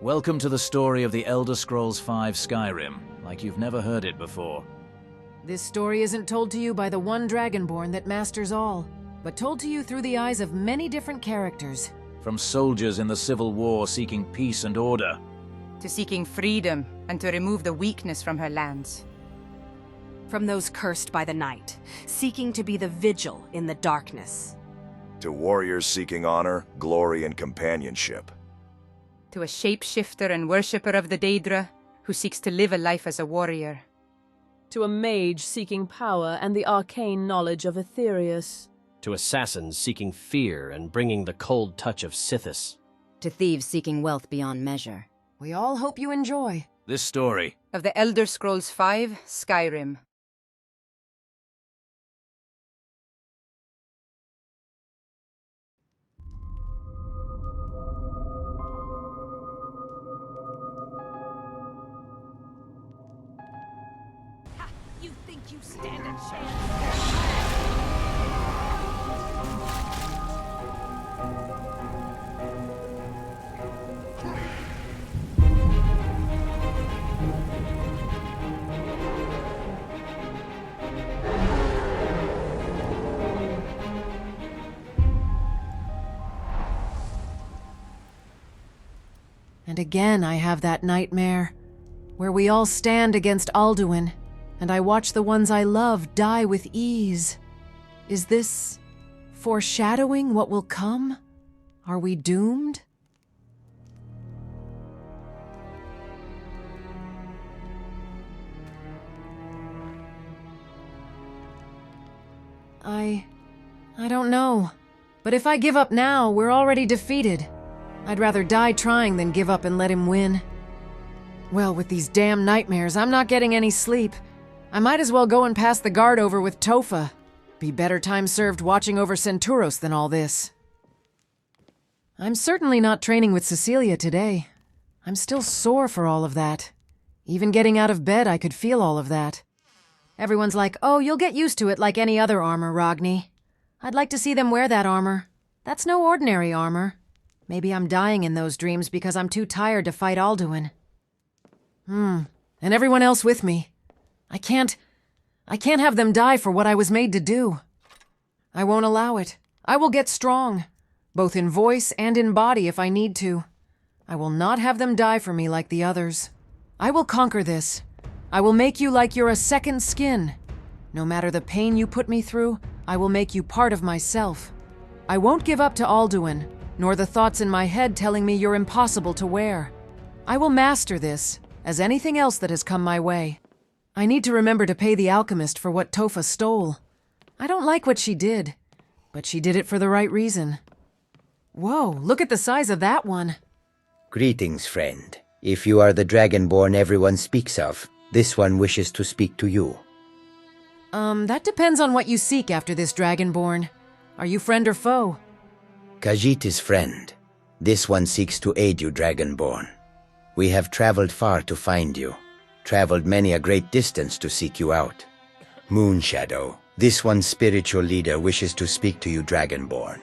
Welcome to the story of the Elder Scrolls V Skyrim, like you've never heard it before. This story isn't told to you by the one Dragonborn that masters all, but told to you through the eyes of many different characters. From soldiers in the Civil War seeking peace and order, to seeking freedom and to remove the weakness from her lands. From those cursed by the night, seeking to be the vigil in the darkness. To warriors seeking honor, glory, and companionship. To a shapeshifter and worshipper of the Daedra who seeks to live a life as a warrior. To a mage seeking power and the arcane knowledge of Aetherius. To assassins seeking fear and bringing the cold touch of Sithis. To thieves seeking wealth beyond measure. We all hope you enjoy this story of the Elder Scrolls V Skyrim. You think you stand a chance? And again I have that nightmare, where we all stand against Alduin, and I watch the ones I love die with ease. Is this foreshadowing what will come? Are we doomed? I don't know. But if I give up now, we're already defeated. I'd rather die trying than give up and let him win. Well, with these damn nightmares, I'm not getting any sleep. I might as well go and pass the guard over with Topha. Be better time served watching over Senturos than all this. I'm certainly not training with Cecilia today. I'm still sore for all of that. Even getting out of bed, I could feel all of that. Everyone's like, oh, you'll get used to it like any other armor, Ragni. I'd like to see them wear that armor. That's no ordinary armor. Maybe I'm dying in those dreams because I'm too tired to fight Alduin. And everyone else with me. I can't have them die for what I was made to do. I won't allow it. I will get strong, both in voice and in body if I need to. I will not have them die for me like the others. I will conquer this. I will make you like you're a second skin. No matter the pain you put me through, I will make you part of myself. I won't give up to Alduin, nor the thoughts in my head telling me you're impossible to wear. I will master this, as anything else that has come my way. I need to remember to pay the alchemist for what Topha stole. I don't like what she did, but she did it for the right reason. Whoa, look at the size of that one. Greetings, friend. If you are the Dragonborn everyone speaks of, this one wishes to speak to you. That depends on what you seek after this Dragonborn. Are you friend or foe? Khajiit is friend. This one seeks to aid you, Dragonborn. We have traveled far to find you. Traveled many a great distance to seek you out. Moonshadow, this one's spiritual leader wishes to speak to you, Dragonborn.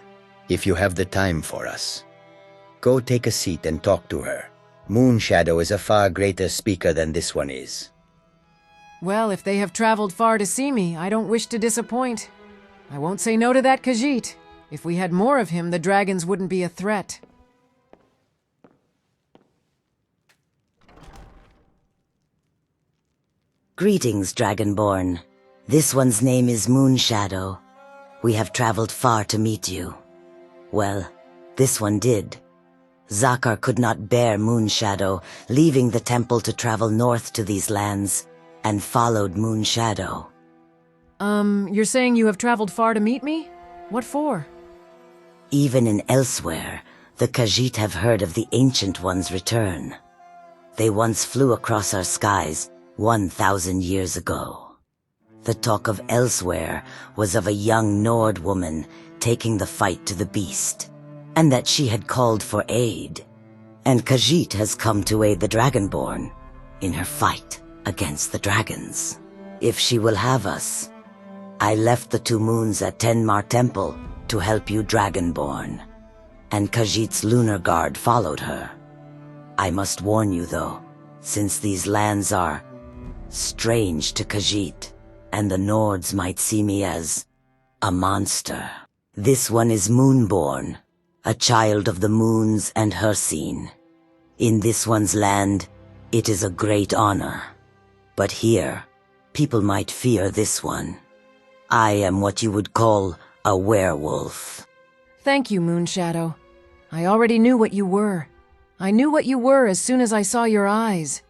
If you have the time for us. Go take a seat and talk to her. Moonshadow is a far greater speaker than this one is. Well, if they have traveled far to see me, I don't wish to disappoint. I won't say no to that Khajiit. If we had more of him, the dragons wouldn't be a threat. Greetings, Dragonborn. This one's name is Moonshadow. We have traveled far to meet you. Well, this one did. Zakar could not bear Moonshadow, leaving the temple to travel north to these lands, and followed Moonshadow. You're saying you have traveled far to meet me? What for? Even in elsewhere, the Khajiit have heard of the Ancient One's return. They once flew across our skies 1,000 years ago. The talk of elsewhere was of a young Nord woman taking the fight to the beast, and that she had called for aid. And Khajiit has come to aid the Dragonborn in her fight against the dragons. If she will have us. I left the 2 moons at Tenmar Temple to help you, Dragonborn, and Khajiit's lunar guard followed her. I must warn you though, since these lands are strange to Khajiit, and the Nords might see me as a monster. This one is Moonborn, a child of the moons and Hircine. In this one's land, it is a great honor. But here, people might fear this one. I am what you would call a werewolf. Thank you, Moonshadow. I already knew what you were. I knew what you were as soon as I saw your eyes.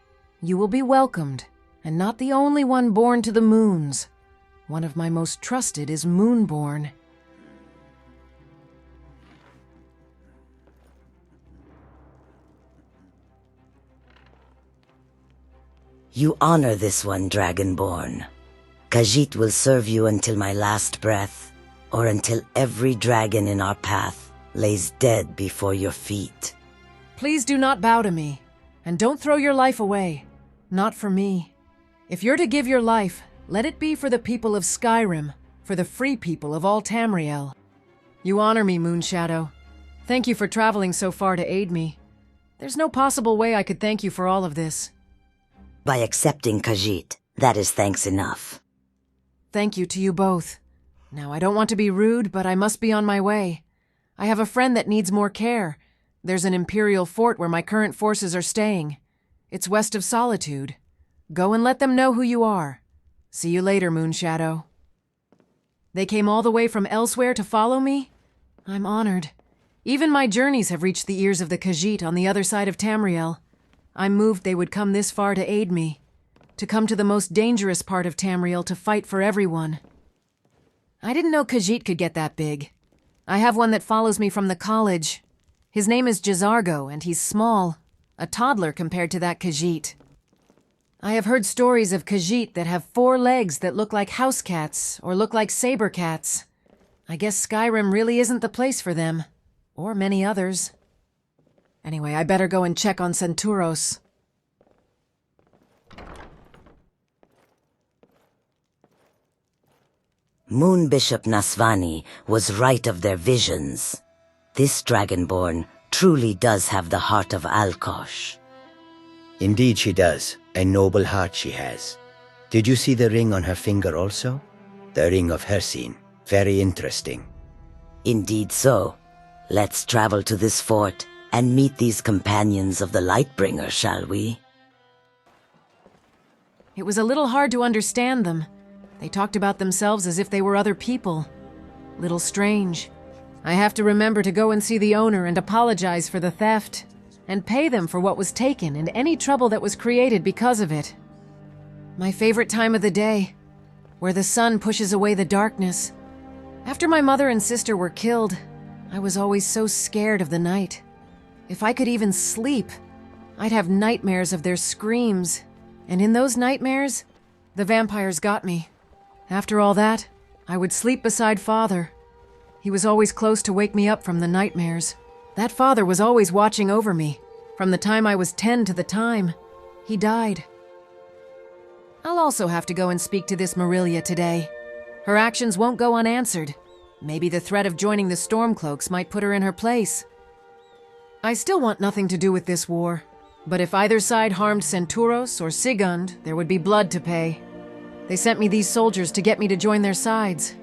You will be welcomed, and not the only one born to the moons. One of my most trusted is Moonborn. You honor this one, Dragonborn. Khajiit will serve you until my last breath, or until every dragon in our path lays dead before your feet. Please do not bow to me, and don't throw your life away. Not for me. If you're to give your life, let it be for the people of Skyrim, for the free people of all Tamriel. You honor me, Moonshadow. Thank you for traveling so far to aid me. There's no possible way I could thank you for all of this. By accepting Khajiit, that is thanks enough. Thank you to you both. Now, I don't want to be rude, but I must be on my way. I have a friend that needs more care. There's an Imperial fort where my current forces are staying. It's west of Solitude. Go and let them know who you are. See you later, Moonshadow. They came all the way from elsewhere to follow me? I'm honored. Even my journeys have reached the ears of the Khajiit on the other side of Tamriel. I'm moved they would come this far to aid me. To come to the most dangerous part of Tamriel to fight for everyone. I didn't know Khajiit could get that big. I have one that follows me from the college. His name is Jazargo, and he's small. A toddler compared to that Khajiit. I have heard stories of Khajiit that have 4 legs that look like house cats, or look like saber cats. I guess Skyrim really isn't the place for them. Or many others. Anyway, I better go and check on Senturos. Moon Bishop Nasvani was right of their visions. This Dragonborn truly does have the heart of Alkosh. Indeed she does. A noble heart she has. Did you see the ring on her finger also? The ring of Hircine. Very interesting. Indeed so. Let's travel to this fort and meet these companions of the Lightbringer, shall we? It was a little hard to understand them. They talked about themselves as if they were other people. Little strange. I have to remember to go and see the owner and apologize for the theft, and pay them for what was taken and any trouble that was created because of it. My favorite time of the day, where the sun pushes away the darkness. After my mother and sister were killed, I was always so scared of the night. If I could even sleep, I'd have nightmares of their screams, and in those nightmares, the vampires got me. After all that, I would sleep beside Father. He was always close to wake me up from the nightmares. That father was always watching over me, from the time I was 10 to the time he died. I'll also have to go and speak to this Marillia today. Her actions won't go unanswered. Maybe the threat of joining the Stormcloaks might put her in her place. I still want nothing to do with this war, but if either side harmed Senturos or Sigund, there would be blood to pay. They sent me these soldiers to get me to join their sides.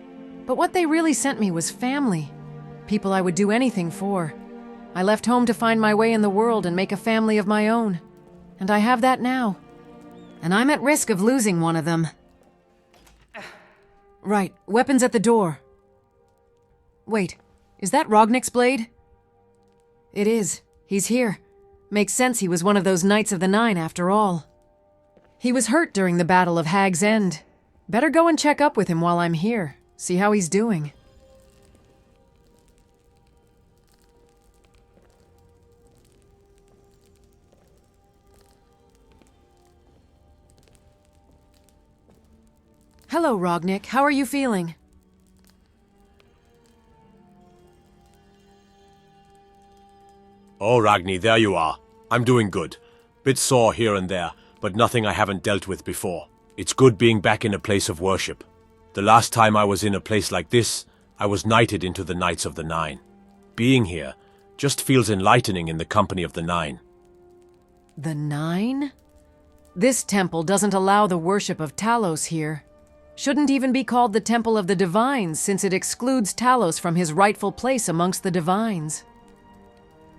But what they really sent me was family. People I would do anything for. I left home to find my way in the world and make a family of my own. And I have that now. And I'm at risk of losing one of them. Right, weapons at the door. Wait, is that Rognik's blade? It is. He's here. Makes sense he was one of those Knights of the Nine after all. He was hurt during the Battle of Hag's End. Better go and check up with him while I'm here. See how he's doing. Hello, Rognik. How are you feeling? Oh, Ragni, there you are. I'm doing good. Bit sore here and there, but nothing I haven't dealt with before. It's good being back in a place of worship. The last time I was in a place like this, I was knighted into the Knights of the Nine. Being here just feels enlightening in the company of the Nine. The Nine? This temple doesn't allow the worship of Talos here. Shouldn't even be called the Temple of the Divines, since it excludes Talos from his rightful place amongst the Divines.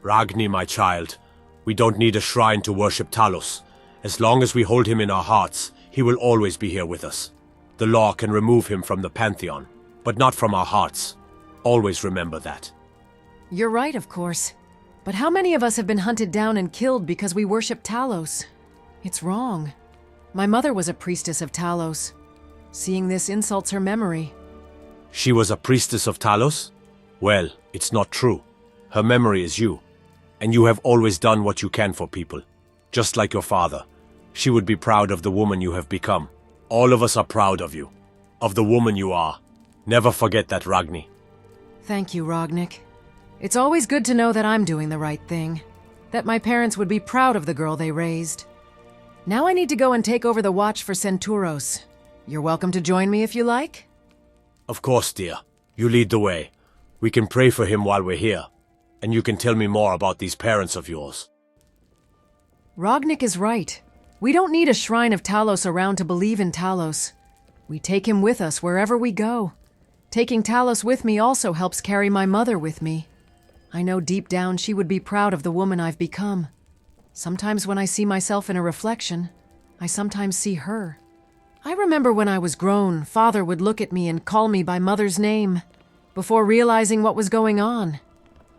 Ragni, my child, we don't need a shrine to worship Talos. As long as we hold him in our hearts, he will always be here with us. The law can remove him from the Pantheon, but not from our hearts. Always remember that. You're right, of course. But how many of us have been hunted down and killed because we worship Talos? It's wrong. My mother was a priestess of Talos. Seeing this insults her memory. She was a priestess of Talos? Well, it's not true. Her memory is you. And you have always done what you can for people. Just like your father. She would be proud of the woman you have become. All of us are proud of you. Of the woman you are. Never forget that, Ragni. Thank you, Ragnik. It's always good to know that I'm doing the right thing. That my parents would be proud of the girl they raised. Now I need to go and take over the watch for Senturos. You're welcome to join me if you like. Of course, dear. You lead the way. We can pray for him while we're here. And you can tell me more about these parents of yours. Ragnik is right. We don't need a shrine of Talos around to believe in Talos. We take him with us wherever we go. Taking Talos with me also helps carry my mother with me. I know deep down she would be proud of the woman I've become. Sometimes when I see myself in a reflection, I sometimes see her. I remember when I was grown, Father would look at me and call me by Mother's name. Before realizing what was going on,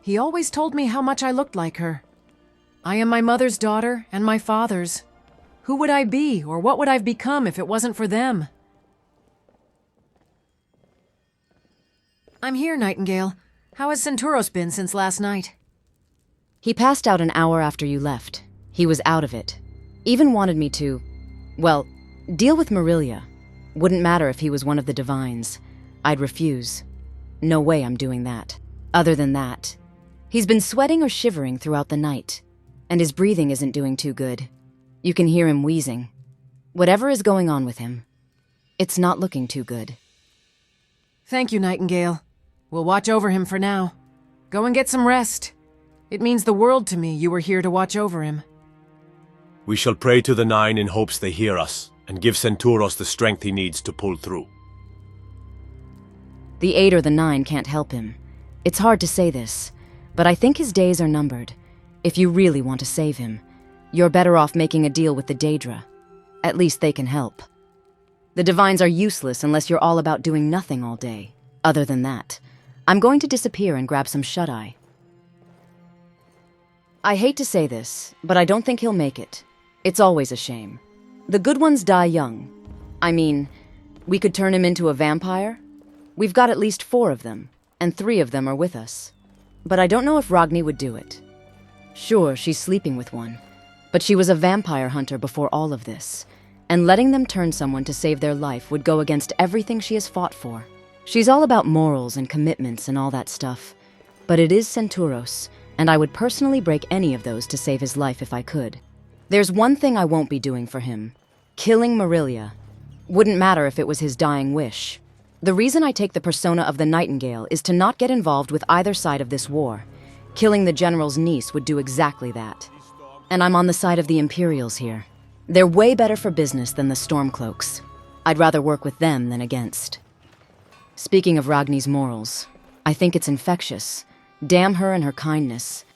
he always told me how much I looked like her. I am my mother's daughter and my father's. Who would I be, or what would I have become if it wasn't for them? I'm here, Nightingale. How has Senturos been since last night? He passed out an hour after you left. He was out of it. Even wanted me to, well, deal with Marillia. Wouldn't matter if he was one of the Divines. I'd refuse. No way I'm doing that. Other than that, he's been sweating or shivering throughout the night, and his breathing isn't doing too good. You can hear him wheezing. Whatever is going on with him, it's not looking too good. Thank you, Nightingale. We'll watch over him for now. Go and get some rest. It means the world to me you were here to watch over him. We shall pray to the Nine in hopes they hear us, and give Senturos the strength he needs to pull through. The 8 or the 9 can't help him. It's hard to say this, but I think his days are numbered. If you really want to save him, you're better off making a deal with the Daedra. At least they can help. The Divines are useless unless you're all about doing nothing all day. Other than that, I'm going to disappear and grab some shut-eye. I hate to say this, but I don't think he'll make it. It's always a shame. The good ones die young. I mean, we could turn him into a vampire. We've got at least 4 of them, and 3 of them are with us. But I don't know if Ragni would do it. Sure, she's sleeping with one, but she was a vampire hunter before all of this, and letting them turn someone to save their life would go against everything she has fought for. She's all about morals and commitments and all that stuff, but it is Senturos, and I would personally break any of those to save his life if I could. There's one thing I won't be doing for him. Killing Marillia. Wouldn't matter if it was his dying wish. The reason I take the persona of the Nightingale is to not get involved with either side of this war. Killing the General's niece would do exactly that. And I'm on the side of the Imperials here. They're way better for business than the Stormcloaks. I'd rather work with them than against. Speaking of Ragni's morals, I think it's infectious. Damn her and her kindness.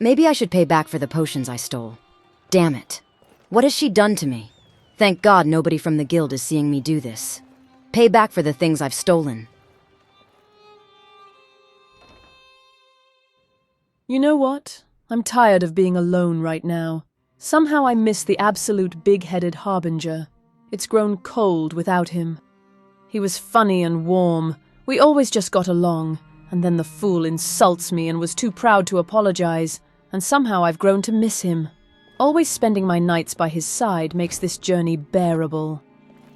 Maybe I should pay back for the potions I stole. Damn it. What has she done to me? Thank God nobody from the guild is seeing me do this. Pay back for the things I've stolen. You know what? I'm tired of being alone right now. Somehow I miss the absolute big-headed Harbinger. It's grown cold without him. He was funny and warm. We always just got along. And then the fool insults me and was too proud to apologize. And somehow I've grown to miss him. Always spending my nights by his side makes this journey bearable.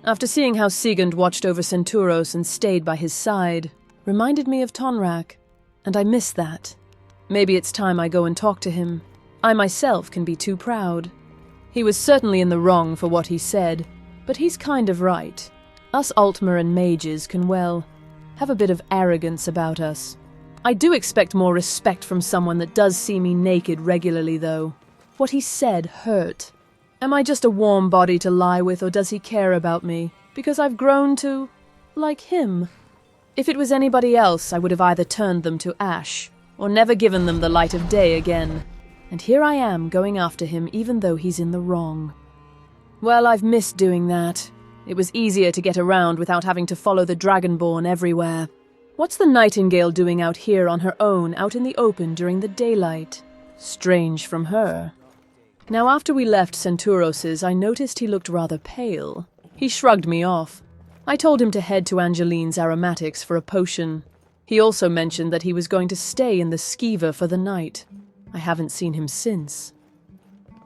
After seeing how Sigund watched over Senturos and stayed by his side, reminded me of Tonrak. And I miss that. Maybe it's time I go and talk to him. I myself can be too proud. He was certainly in the wrong for what he said, but he's kind of right. Us Altmer and mages can, well, have a bit of arrogance about us. I do expect more respect from someone that does see me naked regularly, though. What he said hurt. Am I just a warm body to lie with, or does he care about me? Because I've grown to like him. If it was anybody else, I would have either turned them to ash, or never given them the light of day again. And here I am, going after him even though he's in the wrong. Well, I've missed doing that. It was easier to get around without having to follow the Dragonborn everywhere. What's the Nightingale doing out here on her own, out in the open during the daylight? Strange from her. Now, after we left Senturos's, I noticed he looked rather pale. He shrugged me off. I told him to head to Angeline's aromatics for a potion. He also mentioned that he was going to stay in the Skiva for the night. I haven't seen him since.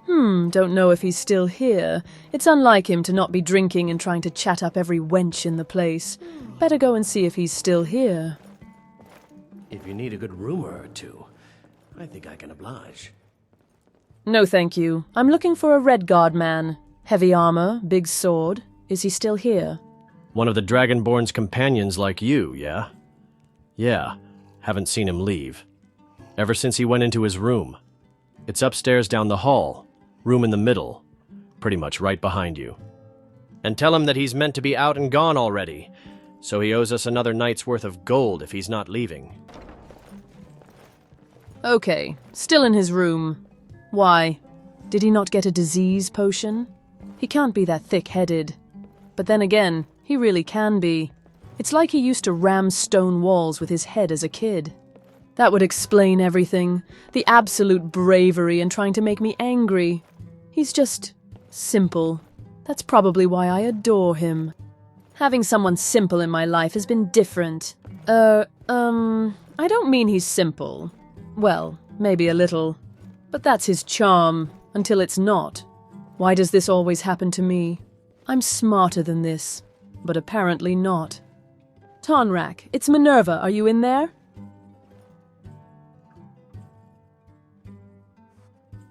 Don't know if he's still here. It's unlike him to not be drinking and trying to chat up every wench in the place. Better go and see if he's still here. If you need a good rumor or two, I think I can oblige. No, thank you. I'm looking for a Redguard man. Heavy armor, big sword. Is he still here? One of the Dragonborn's companions like you, yeah? Yeah, haven't seen him leave. Ever since he went into his room. It's upstairs down the hall, room in the middle, pretty much right behind you. And tell him that he's meant to be out and gone already, so he owes us another night's worth of gold if he's not leaving. Okay, still in his room. Why? Did he not get a disease potion? He can't be that thick-headed. But then again, he really can be. It's like he used to ram stone walls with his head as a kid. That would explain everything. The absolute bravery in trying to make me angry. He's just simple. That's probably why I adore him. Having someone simple in my life has been different. I don't mean he's simple. Well, maybe a little. But that's his charm, until it's not. Why does this always happen to me? I'm smarter than this, but apparently not. Tonrak, it's Minerva. Are you in there?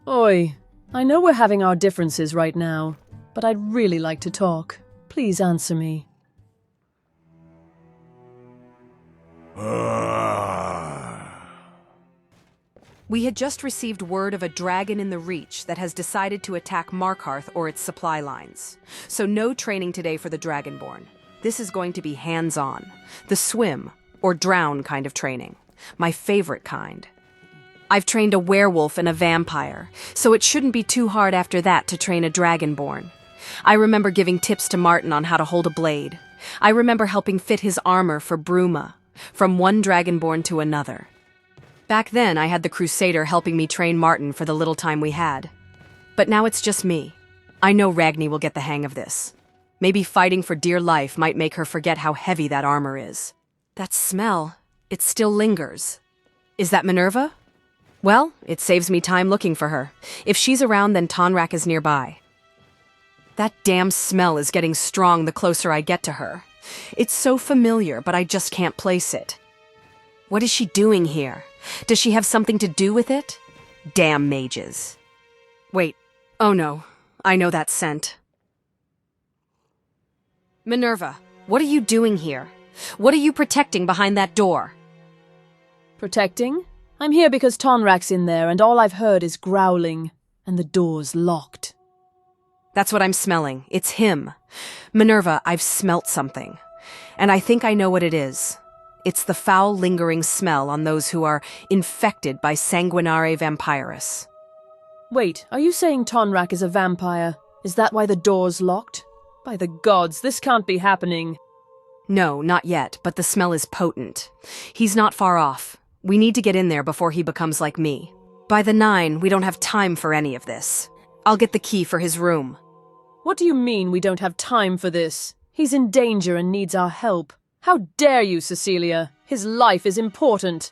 Oi, I know we're having our differences right now, but I'd really like to talk. Please answer me. We had just received word of a dragon in the Reach that has decided to attack Markarth or its supply lines. So no training today for the Dragonborn. This is going to be hands-on. The swim, or drown kind of training. My favorite kind. I've trained a werewolf and a vampire, so it shouldn't be too hard after that to train a Dragonborn. I remember giving tips to Martin on how to hold a blade. I remember helping fit his armor for Bruma, from one Dragonborn to another. Back then, I had the Crusader helping me train Martin for the little time we had. But now it's just me. I know Ragni will get the hang of this. Maybe fighting for dear life might make her forget how heavy that armor is. That smell, it still lingers. Is that Minerva? Well, it saves me time looking for her. If she's around, then Tonrak is nearby. That damn smell is getting strong the closer I get to her. It's so familiar, but I just can't place it. What is she doing here? Does she have something to do with it? Damn mages. Wait, oh no, I know that scent. Minerva, what are you doing here? What are you protecting behind that door? Protecting? I'm here because Tonrak's in there, and all I've heard is growling, and the door's locked. That's what I'm smelling. It's him. Minerva, I've smelt something. And I think I know what it is. It's the foul, lingering smell on those who are infected by Sanguinare Vampirus. Wait, are you saying Tonrak is a vampire? Is that why the door's locked? By the gods, this can't be happening. No, not yet, but the smell is potent. He's not far off. We need to get in there before he becomes like me. By the 9, we don't have time for any of this. I'll get the key for his room. What do you mean we don't have time for this? He's in danger and needs our help. How dare you, Cecilia? His life is important.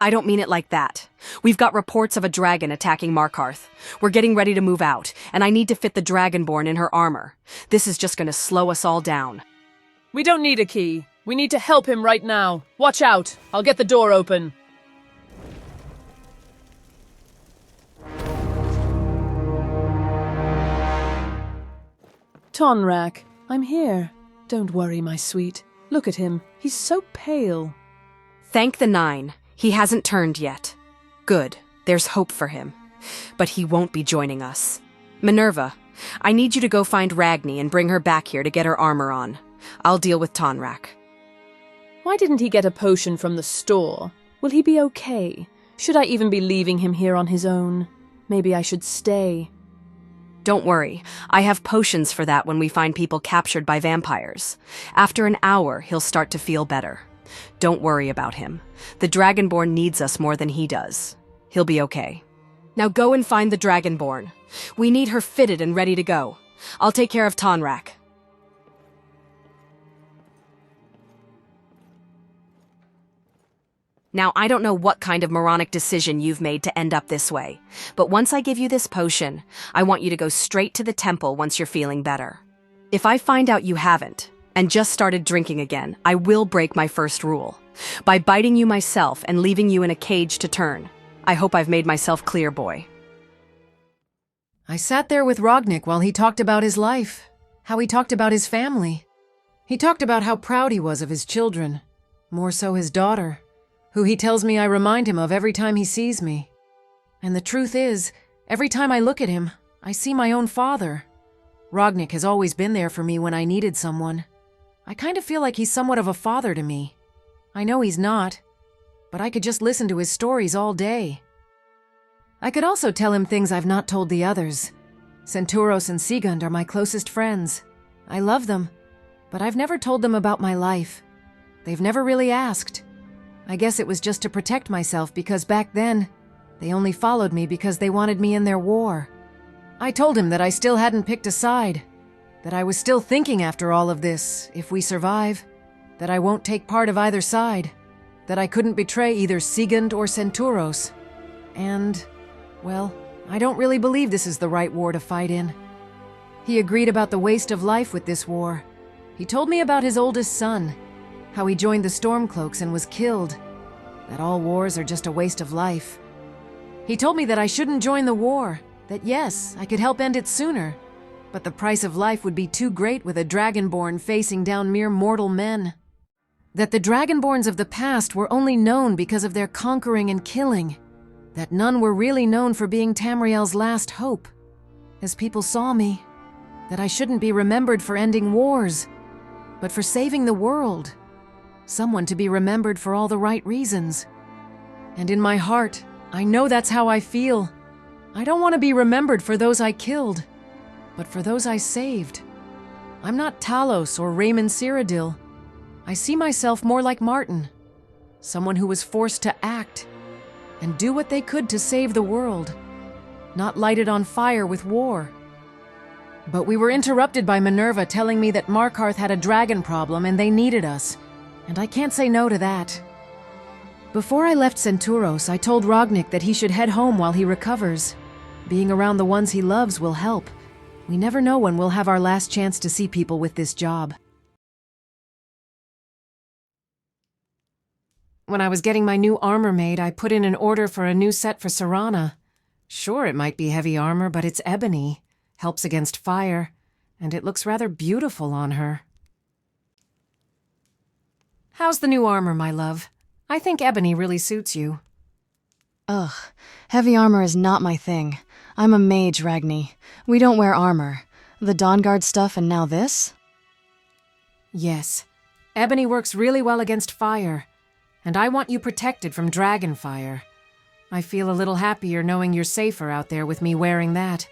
I don't mean it like that. We've got reports of a dragon attacking Markarth. We're getting ready to move out, and I need to fit the Dragonborn in her armor. This is just going to slow us all down. We don't need a key. We need to help him right now. Watch out. I'll get the door open. Tonrak, I'm here. Don't worry, my sweet. Look at him. He's so pale. Thank the 9. He hasn't turned yet. Good. There's hope for him. But he won't be joining us. Minerva, I need you to go find Ragni and bring her back here to get her armor on. I'll deal with Tonrak. Why didn't he get a potion from the store? Will he be okay? Should I even be leaving him here on his own? Maybe I should stay. Don't worry, I have potions for that when we find people captured by vampires. After an hour, he'll start to feel better. Don't worry about him. The Dragonborn needs us more than he does. He'll be okay. Now go and find the Dragonborn. We need her fitted and ready to go. I'll take care of Tonrak. Now, I don't know what kind of moronic decision you've made to end up this way, but once I give you this potion, I want you to go straight to the temple once you're feeling better. If I find out you haven't, and just started drinking again, I will break my first rule, by biting you myself and leaving you in a cage to turn. I hope I've made myself clear, boy. I sat there with Ragni while he talked about his life, how he talked about his family. He talked about how proud he was of his children, more so his daughter, who he tells me I remind him of every time he sees me. And the truth is, every time I look at him, I see my own father. Ragni has always been there for me when I needed someone. I kind of feel like he's somewhat of a father to me. I know he's not, but I could just listen to his stories all day. I could also tell him things I've not told the others. Senturos and Sigund are my closest friends. I love them, but I've never told them about my life. They've never really asked. I guess it was just to protect myself because back then, they only followed me because they wanted me in their war. I told him that I still hadn't picked a side, that I was still thinking after all of this, if we survive, that I won't take part of either side, that I couldn't betray either Sigund or Senturos. And, well, I don't really believe this is the right war to fight in. He agreed about the waste of life with this war. He told me about his oldest son, how he joined the Stormcloaks and was killed, that all wars are just a waste of life. He told me that I shouldn't join the war, that yes, I could help end it sooner, but the price of life would be too great with a Dragonborn facing down mere mortal men. That the Dragonborns of the past were only known because of their conquering and killing, that none were really known for being Tamriel's last hope. As people saw me, that I shouldn't be remembered for ending wars, but for saving the world. Someone to be remembered for all the right reasons. And in my heart, I know that's how I feel. I don't want to be remembered for those I killed, but for those I saved. I'm not Talos or Raymond Cyrodiil. I see myself more like Martin, someone who was forced to act and do what they could to save the world, not light it on fire with war. But we were interrupted by Minerva telling me that Markarth had a dragon problem and they needed us, and I can't say no to that. Before I left Senturos, I told Ragni that he should head home while he recovers. Being around the ones he loves will help. We never know when we'll have our last chance to see people with this job. When I was getting my new armor made, I put in an order for a new set for Serana. Sure, it might be heavy armor, but it's ebony, helps against fire, and it looks rather beautiful on her. How's the new armor, my love? I think ebony really suits you. Ugh, heavy armor is not my thing. I'm a mage, Ragni. We don't wear armor. The Dawnguard stuff and now this? Yes. Ebony works really well against fire, and I want you protected from dragon fire. I feel a little happier knowing you're safer out there with me wearing that.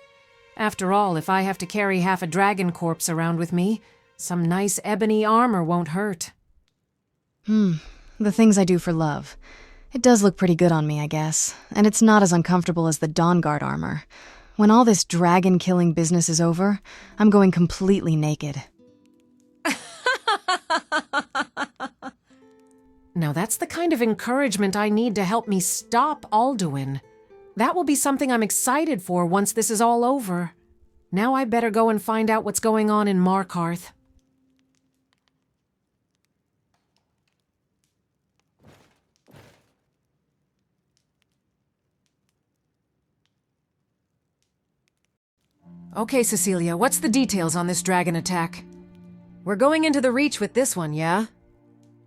After all, if I have to carry half a dragon corpse around with me, some nice ebony armor won't hurt. The things I do for love. It does look pretty good on me, I guess, and it's not as uncomfortable as the Dawnguard armor. When all this dragon-killing business is over, I'm going completely naked. Now that's the kind of encouragement I need to help me stop Alduin. That will be something I'm excited for once this is all over. Now I better go and find out what's going on in Markarth. Okay, Cecilia, what's the details on this dragon attack? We're going into the Reach with this one, yeah?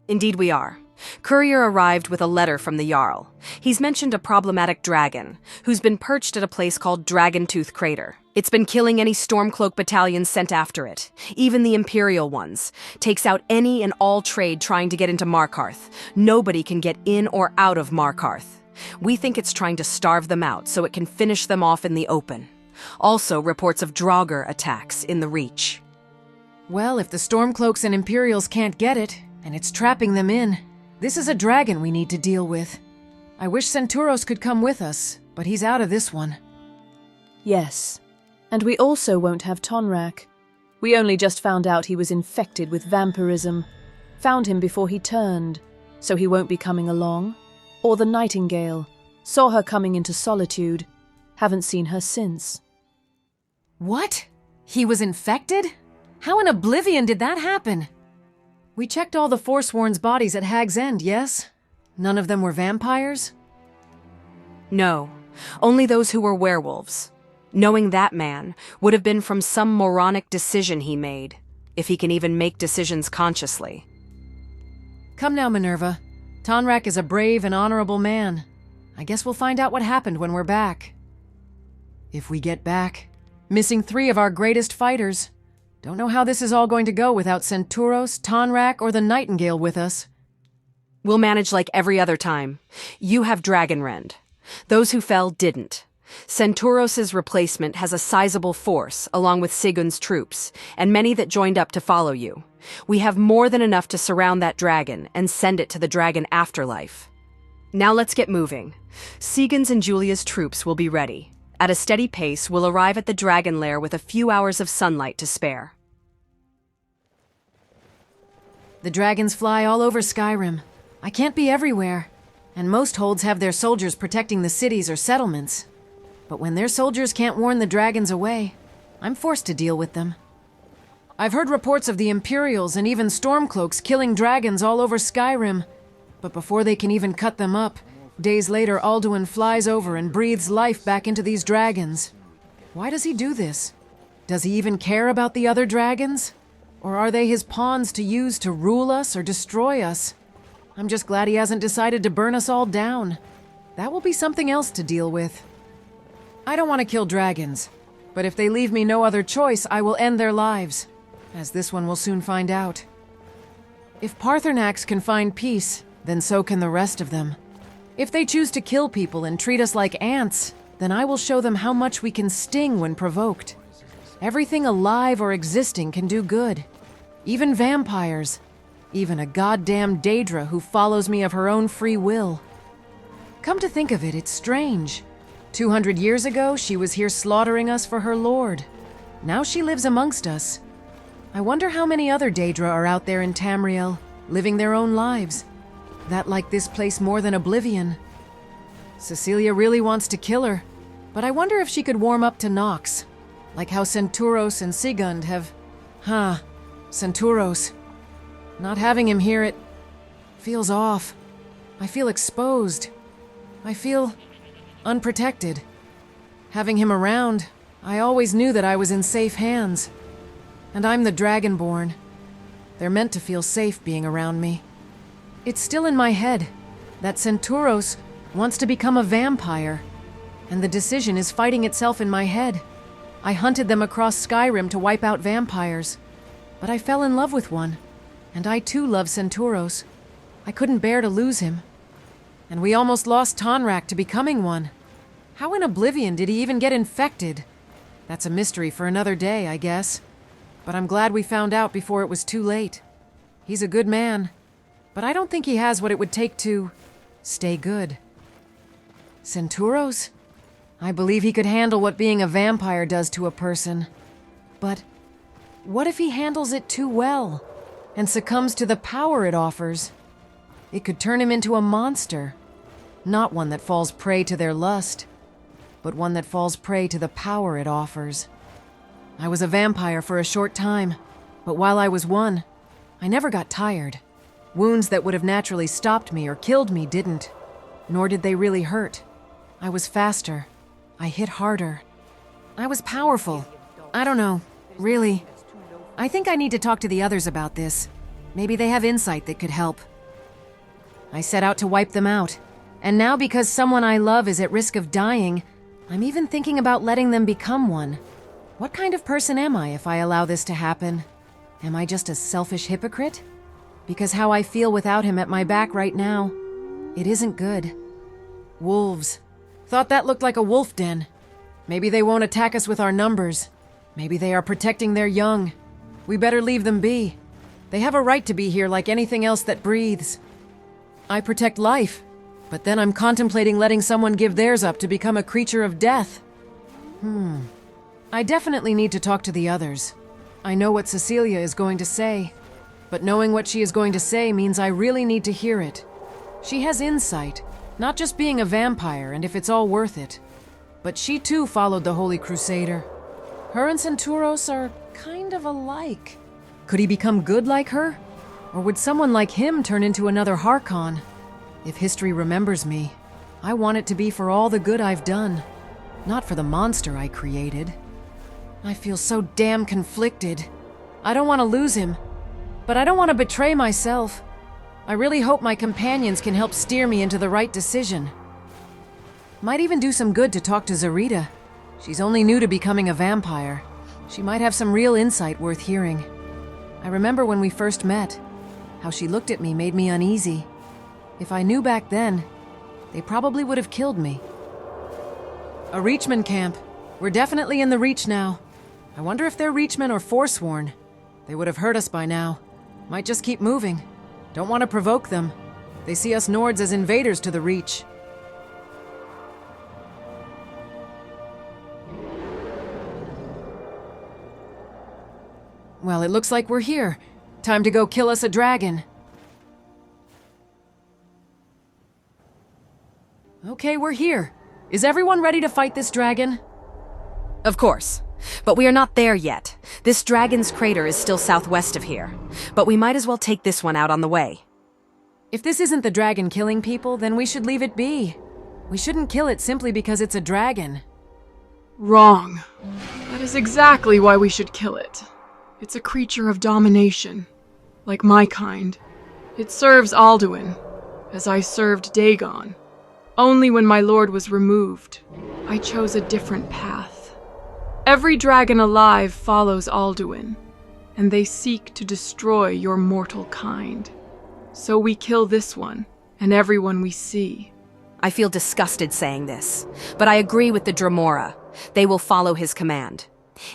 Indeed we are. Courier arrived with a letter from the Jarl. He's mentioned a problematic dragon, who's been perched at a place called Dragontooth Crater. It's been killing any Stormcloak battalions sent after it, even the Imperial ones. Takes out any and all trade trying to get into Markarth. Nobody can get in or out of Markarth. We think it's trying to starve them out so it can finish them off in the open. Also, reports of Draugr attacks in the Reach. Well, if the Stormcloaks and Imperials can't get it, and it's trapping them in, this is a dragon we need to deal with. I wish Senturos could come with us, but he's out of this one. Yes. And we also won't have Tonrak. We only just found out he was infected with vampirism. Found him before he turned, so he won't be coming along. Or the Nightingale. Saw her coming into solitude. Haven't seen her since. What? He was infected? How in oblivion did that happen? We checked all the Forsworn's bodies at Hag's End, yes? None of them were vampires? No, only those who were werewolves. Knowing that man would have been from some moronic decision he made, if he can even make decisions consciously. Come now, Minerva. Tonrak is a brave and honorable man. I guess we'll find out what happened when we're back. If we get back. Missing 3 of our greatest fighters. Don't know how this is all going to go without Senturos, Tonrak, or the Nightingale with us. We'll manage like every other time. You have Dragonrend. Those who fell didn't. Senturos' replacement has a sizable force, along with Sigund's troops, and many that joined up to follow you. We have more than enough to surround that dragon and send it to the dragon afterlife. Now let's get moving. Sigund's and Julia's troops will be ready. At a steady pace, we'll arrive at the dragon lair with a few hours of sunlight to spare. The dragons fly all over Skyrim. I can't be everywhere. And most holds have their soldiers protecting the cities or settlements. But when their soldiers can't warn the dragons away, I'm forced to deal with them. I've heard reports of the Imperials and even Stormcloaks killing dragons all over Skyrim. But before they can even cut them up, days later, Alduin flies over and breathes life back into these dragons. Why does he do this? Does he even care about the other dragons? Or are they his pawns to use to rule us or destroy us? I'm just glad he hasn't decided to burn us all down. That will be something else to deal with. I don't want to kill dragons, but if they leave me no other choice, I will end their lives, as this one will soon find out. If Paarthurnax can find peace, then so can the rest of them. If they choose to kill people and treat us like ants, then I will show them how much we can sting when provoked. Everything alive or existing can do good. Even vampires. Even a goddamn Daedra who follows me of her own free will. Come to think of it, it's strange. 200 years ago, she was here slaughtering us for her lord. Now she lives amongst us. I wonder how many other Daedra are out there in Tamriel, living their own lives. That like this place more than Oblivion. Cecilia really wants to kill her, but I wonder if she could warm up to Nox, like how Senturos and Sigund have... Senturos. Not having him here, it feels off. I feel exposed. I feel unprotected. Having him around, I always knew that I was in safe hands. And I'm the Dragonborn. They're meant to feel safe being around me. It's still in my head that Senturos wants to become a vampire, and the decision is fighting itself in my head. I hunted them across Skyrim to wipe out vampires, but I fell in love with one, and I too love Senturos. I couldn't bear to lose him. And we almost lost Tonrak to becoming one. How in Oblivion did he even get infected? That's a mystery for another day, I guess. But I'm glad we found out before it was too late. He's a good man. But I don't think he has what it would take to stay good. Senturos? I believe he could handle what being a vampire does to a person. But what if he handles it too well and succumbs to the power it offers? It could turn him into a monster. Not one that falls prey to their lust, but one that falls prey to the power it offers. I was a vampire for a short time, but while I was one, I never got tired. Wounds that would have naturally stopped me or killed me didn't, nor did they really hurt. I was faster. I hit harder. I was powerful. I don't know, really. I think I need to talk to the others about this. Maybe they have insight that could help. I set out to wipe them out. And now because someone I love is at risk of dying, I'm even thinking about letting them become one. What kind of person am I if I allow this to happen? Am I just a selfish hypocrite? Because how I feel without him at my back right now, it isn't good. Wolves. Thought that looked like a wolf den. Maybe they won't attack us with our numbers. Maybe they are protecting their young. We better leave them be. They have a right to be here like anything else that breathes. I protect life, but then I'm contemplating letting someone give theirs up to become a creature of death. I definitely need to talk to the others. I know what Cecilia is going to say, but knowing what she is going to say means I really need to hear it. She has insight, not just being a vampire and if it's all worth it, but she too followed the Holy Crusader. Her and Senturos are kind of alike. Could he become good like her? Or would someone like him turn into another Harkon? If history remembers me, I want it to be for all the good I've done, not for the monster I created. I feel so damn conflicted. I don't want to lose him, but I don't want to betray myself. I really hope my companions can help steer me into the right decision. Might even do some good to talk to Zarita. She's only new to becoming a vampire. She might have some real insight worth hearing. I remember when we first met, how she looked at me made me uneasy. If I knew back then, they probably would have killed me. A Reachman camp. We're definitely in the Reach now. I wonder if they're Reachmen or Forsworn. They would have heard us by now. Might just keep moving. Don't want to provoke them. They see us Nords as invaders to the Reach. Well, it looks like we're here. Time to go kill us a dragon. Okay, we're here. Is everyone ready to fight this dragon? Of course. But we are not there yet. This dragon's crater is still southwest of here. But we might as well take this one out on the way. If this isn't the dragon killing people, then we should leave it be. We shouldn't kill it simply because it's a dragon. Wrong. That is exactly why we should kill it. It's a creature of domination, like my kind. It serves Alduin, as I served Dagon. Only when my lord was removed, I chose a different path. Every dragon alive follows Alduin, and they seek to destroy your mortal kind. So we kill this one, and everyone we see. I feel disgusted saying this, but I agree with the Dremora. They will follow his command.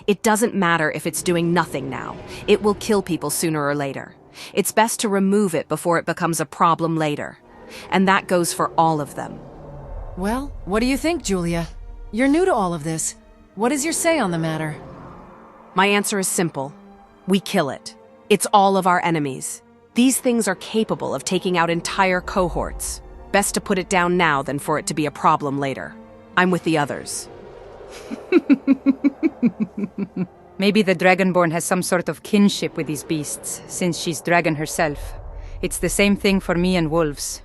It doesn't matter if it's doing nothing now. It will kill people sooner or later. It's best to remove it before it becomes a problem later. And that goes for all of them. Well, what do you think, Julia? You're new to all of this. What is your say on the matter? My answer is simple. We kill it. It's all of our enemies. These things are capable of taking out entire cohorts. Best to put it down now than for it to be a problem later. I'm with the others. Maybe the Dragonborn has some sort of kinship with these beasts, since she's dragon herself. It's the same thing for me and wolves.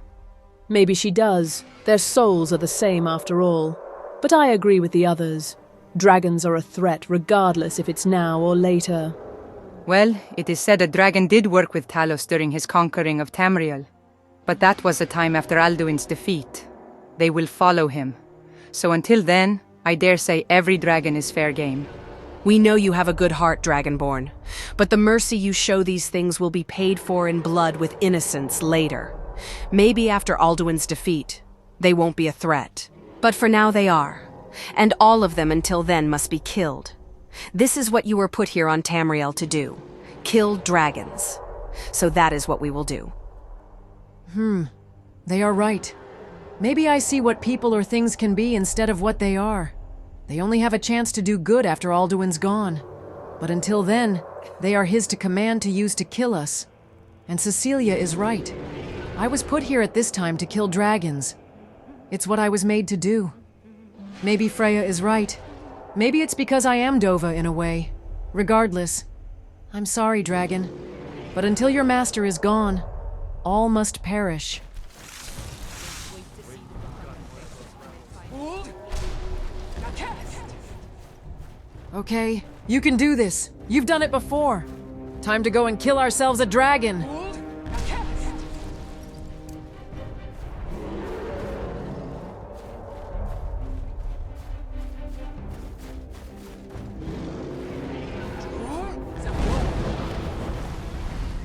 Maybe she does. Their souls are the same after all. But I agree with the others. Dragons are a threat regardless if it's now or later. Well, it is said a dragon did work with Talos during his conquering of Tamriel. But that was a time after Alduin's defeat. They will follow him. So until then, I dare say every dragon is fair game. We know you have a good heart, Dragonborn. But the mercy you show these things will be paid for in blood with innocence later. Maybe after Alduin's defeat, they won't be a threat. But for now they are. And all of them until then must be killed. This is what you were put here on Tamriel to do. Kill dragons. So that is what we will do. They are right. Maybe I see what people or things can be instead of what they are. They only have a chance to do good after Alduin's gone. But until then, they are his to command to use to kill us. And Cecilia is right. I was put here at this time to kill dragons. It's what I was made to do. Maybe Freya is right. Maybe it's because I am Dova in a way. Regardless, I'm sorry, dragon. But until your master is gone, all must perish. Okay, you can do this. You've done it before. Time to go and kill ourselves a dragon.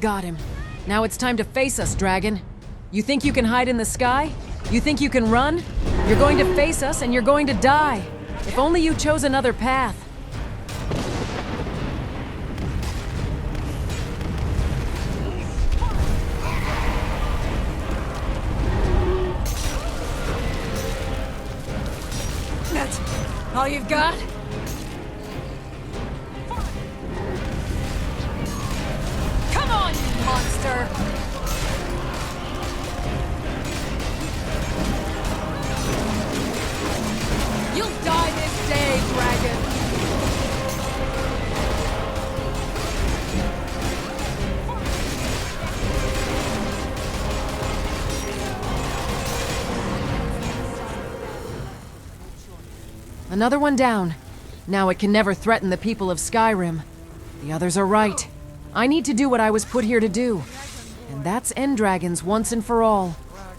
got him. Now it's time to face us, dragon. You think you can hide in the sky? You think you can run? You're going to face us and you're going to die. If only you chose another path. That's all you've got? Come on, you monster! You'll die this day, dragon! Another one down. Now it can never threaten the people of Skyrim. The others are right. I need to do what I was put here to do. And that's end dragons once and for all.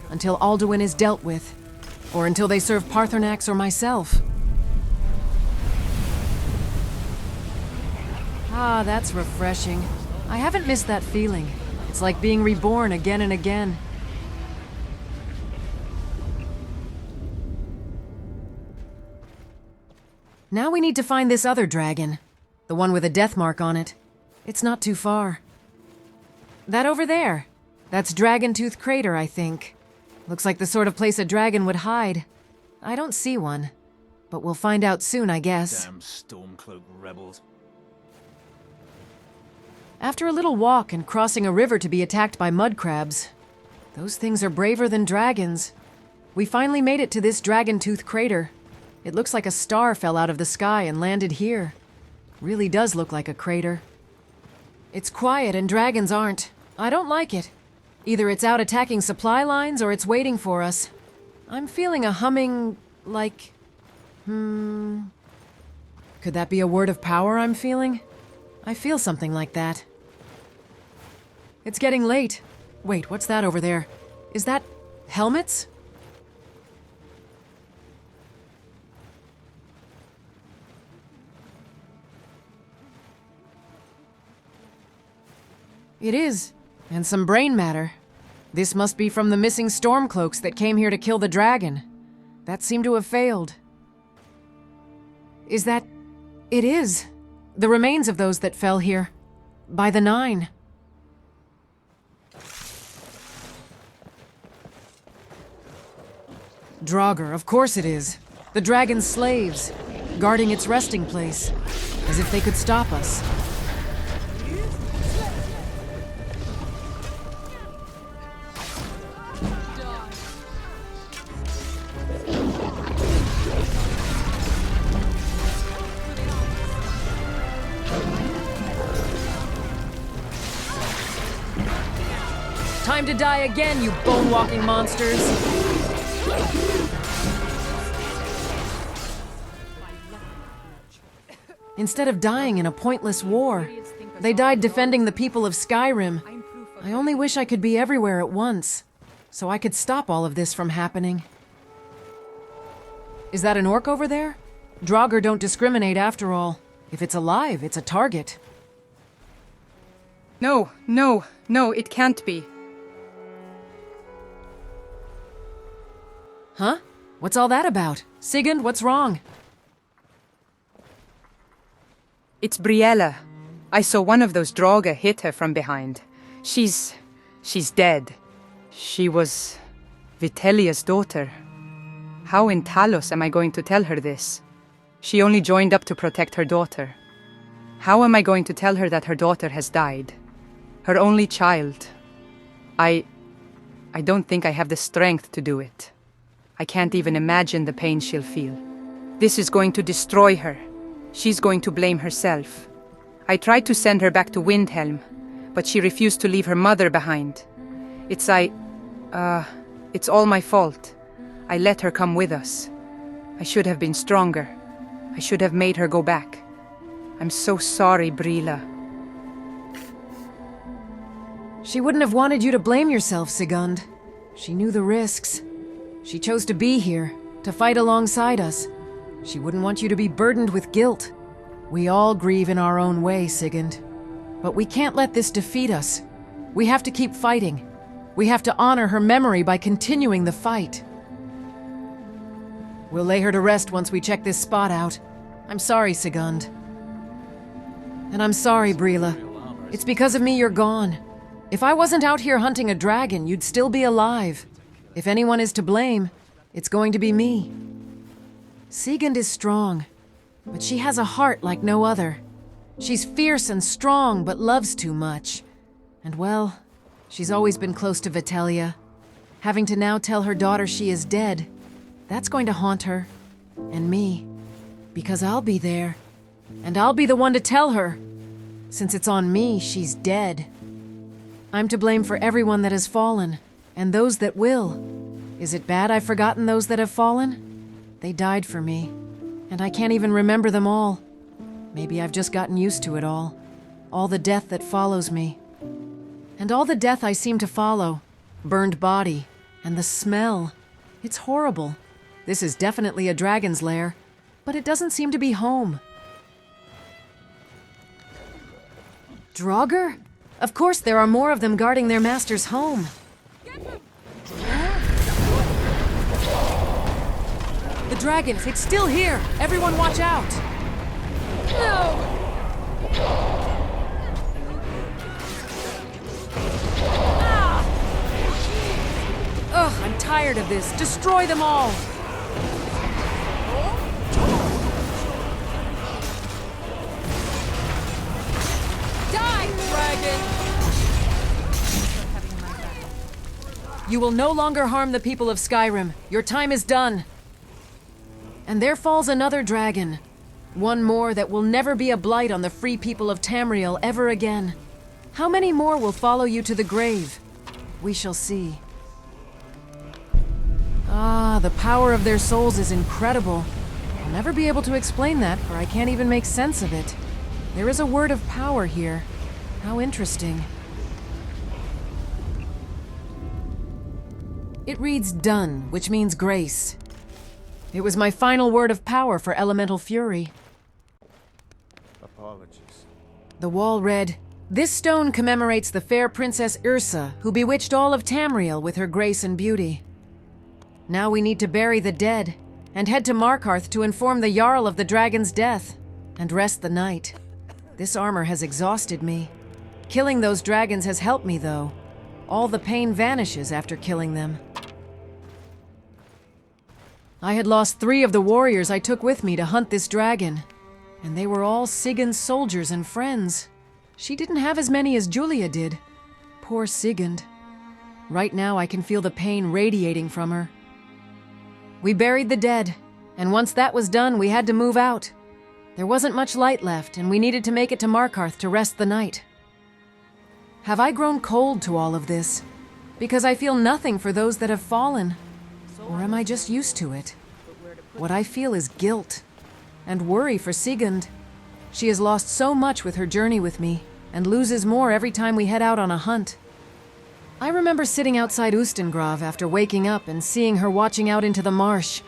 Until Alduin is dealt with. Or until they serve Paarthurnax or myself. Ah, that's refreshing. I haven't missed that feeling. It's like being reborn again and again. Now we need to find this other dragon. The one with a death mark on it. It's not too far. That over there. That's Dragontooth Crater, I think. Looks like the sort of place a dragon would hide. I don't see one. But we'll find out soon, I guess. Damn Stormcloak rebels. After a little walk and crossing a river to be attacked by mud crabs, those things are braver than dragons. We finally made it to this Dragontooth Crater. It looks like a star fell out of the sky and landed here. Really does look like a crater. It's quiet and dragons aren't. I don't like it. Either it's out attacking supply lines or it's waiting for us. I'm feeling a humming, like... Could that be a word of power I'm feeling? I feel something like that. It's getting late. Wait, what's that over there? Is that helmets? It is. And some brain matter. This must be from the missing Stormcloaks that came here to kill the dragon. That seemed to have failed. Is that... It is. The remains of those that fell here. By the Nine. Draugr, of course it is. The dragon's slaves. Guarding its resting place. As if they could stop us. Time to die again, you bone-walking monsters! Instead of dying in a pointless war, they died defending the people of Skyrim. I only wish I could be everywhere at once, so I could stop all of this from happening. Is that an orc over there? Draugr don't discriminate after all. If it's alive, it's a target. No, it can't be. Huh? What's all that about? Sigund, what's wrong? It's Briella. I saw one of those Draugr hit her from behind. She's dead. She was Vitelia's daughter. How in Talos am I going to tell her this? She only joined up to protect her daughter. How am I going to tell her that her daughter has died? Her only child. I don't think I have the strength to do it. I can't even imagine the pain she'll feel. This is going to destroy her. She's going to blame herself. I tried to send her back to Windhelm, but she refused to leave her mother behind. It's all my fault. I let her come with us. I should have been stronger. I should have made her go back. I'm so sorry, Briella. She wouldn't have wanted you to blame yourself, Sigund. She knew the risks. She chose to be here, to fight alongside us. She wouldn't want you to be burdened with guilt. We all grieve in our own way, Sigund. But we can't let this defeat us. We have to keep fighting. We have to honor her memory by continuing the fight. We'll lay her to rest once we check this spot out. I'm sorry, Sigund. And I'm sorry, Briella. It's because of me you're gone. If I wasn't out here hunting a dragon, you'd still be alive. If anyone is to blame, it's going to be me. Sigund is strong, but she has a heart like no other. She's fierce and strong, but loves too much. And well, she's always been close to Vitelia. Having to now tell her daughter she is dead, that's going to haunt her. And me. Because I'll be there. And I'll be the one to tell her. Since it's on me, she's dead. I'm to blame for everyone that has fallen, and those that will. Is it bad I've forgotten those that have fallen? They died for me, and I can't even remember them all. Maybe I've just gotten used to it all. All the death that follows me. And all the death I seem to follow. Burned body, and the smell. It's horrible. This is definitely a dragon's lair, but it doesn't seem to be home. Draugr? Of course there are more of them guarding their master's home. The dragon, it's still here! Everyone watch out! No! Ugh, I'm tired of this. Destroy them all! Die, dragon! You will no longer harm the people of Skyrim. Your time is done. And there falls another dragon. One more that will never be a blight on the free people of Tamriel ever again. How many more will follow you to the grave? We shall see. Ah, the power of their souls is incredible. I'll never be able to explain that, for I can't even make sense of it. There is a word of power here. How interesting. It reads done, which means grace. It was my final word of power for elemental fury. Apologies. The wall read, "This stone commemorates the fair Princess Ursa, who bewitched all of Tamriel with her grace and beauty. Now we need to bury the dead, and head to Markarth to inform the Jarl of the dragon's death, and rest the night. This armor has exhausted me. Killing those dragons has helped me, though. All the pain vanishes after killing them." I had lost 3 of the warriors I took with me to hunt this dragon, and they were all Sigund's soldiers and friends. She didn't have as many as Julia did. Poor Sigund. Right now I can feel the pain radiating from her. We buried the dead, and once that was done, we had to move out. There wasn't much light left, and we needed to make it to Markarth to rest the night. Have I grown cold to all of this? Because I feel nothing for those that have fallen? Or am I just used to it? What I feel is guilt and worry for Sigund. She has lost so much with her journey with me, and loses more every time we head out on a hunt. I remember sitting outside Ustengrav after waking up and seeing her watching out into the marsh.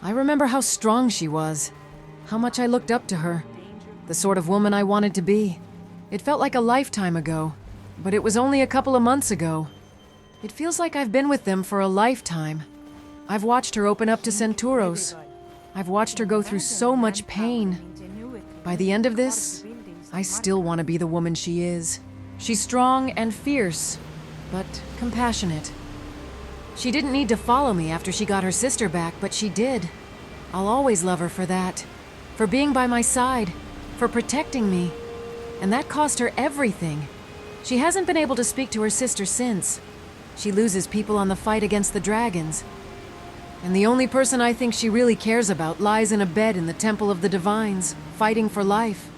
I remember how strong she was, how much I looked up to her, the sort of woman I wanted to be. It felt like a lifetime ago, but it was only a couple of months ago. It feels like I've been with them for a lifetime. I've watched her open up to Senturos. I've watched her go through so much pain. By the end of this, I still want to be the woman she is. She's strong and fierce, but compassionate. She didn't need to follow me after she got her sister back, but she did. I'll always love her for that. For being by my side. For protecting me. And that cost her everything. She hasn't been able to speak to her sister since. She loses people on the fight against the dragons. And the only person I think she really cares about lies in a bed in the Temple of the Divines, fighting for life.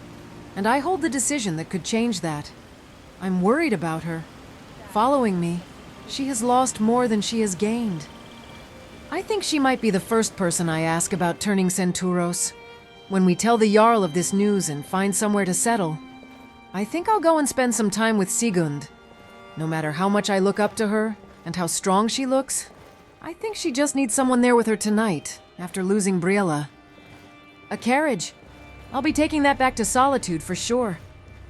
And I hold the decision that could change that. I'm worried about her. Following me, she has lost more than she has gained. I think she might be the first person I ask about turning Senturos. When we tell the Jarl of this news and find somewhere to settle, I think I'll go and spend some time with Sigund. No matter how much I look up to her, and how strong she looks, I think she just needs someone there with her tonight, after losing Briella. A carriage. I'll be taking that back to Solitude for sure.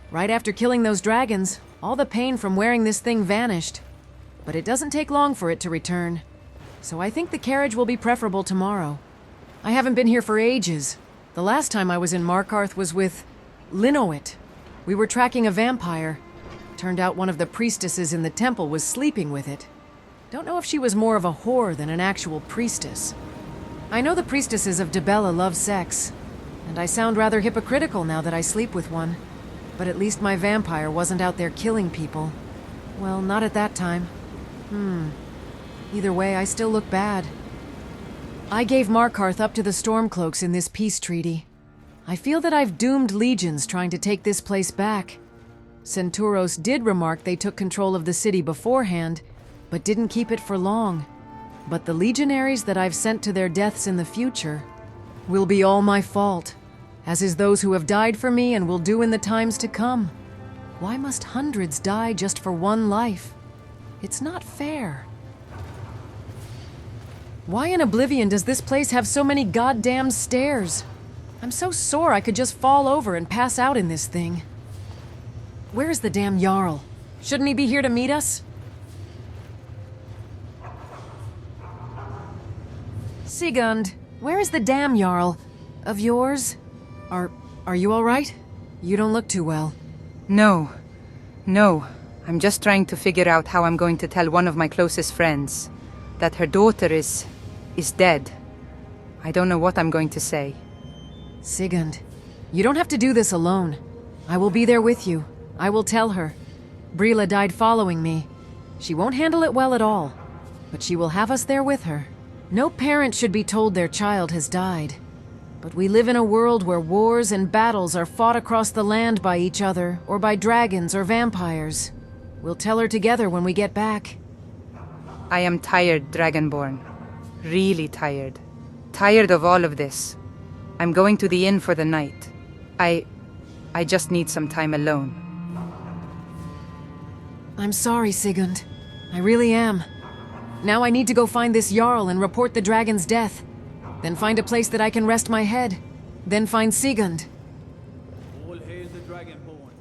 Right after killing those dragons, All the pain from wearing this thing vanished. But it doesn't take long for it to return. So I think the carriage will be preferable tomorrow. I haven't been here for ages. The last time I was in Markarth was with Linowit. We were tracking a vampire. Turned out one of the priestesses in the temple was sleeping with it. Don't know if she was more of a whore than an actual priestess. I know the priestesses of Dibella love sex, and I sound rather hypocritical now that I sleep with one. But at least my vampire wasn't out there killing people. Well, not at that time. Either way, I still look bad. I gave Markarth up to the Stormcloaks in this peace treaty. I feel that I've doomed legions trying to take this place back. Senturos did remark they took control of the city beforehand, but didn't keep it for long. But the legionaries that I've sent to their deaths in the future will be all my fault, as is those who have died for me and will do in the times to come. Why must hundreds die just for one life? It's not fair. Why in Oblivion does this place have so many goddamn stairs? I'm so sore I could just fall over and pass out in this thing. Where's the damn Jarl? Shouldn't he be here to meet us? Sigund, where is the damn Jarl? Of yours? Are you alright? You don't look too well. No. I'm just trying to figure out how I'm going to tell one of my closest friends that her daughter is dead. I don't know what I'm going to say. Sigund, you don't have to do this alone. I will be there with you. I will tell her. Brila died following me. She won't handle it well at all, but she will have us there with her. No parent should be told their child has died. But we live in a world where wars and battles are fought across the land by each other, or by dragons or vampires. We'll tell her together when we get back. I am tired, Dragonborn. Really tired. Tired of all of this. I'm going to the inn for the night. I just need some time alone. I'm sorry, Sigund. I really am. Now I need to go find this Jarl and report the dragon's death. Then find a place that I can rest my head. Then find Sigund. All hail the Dragonborn.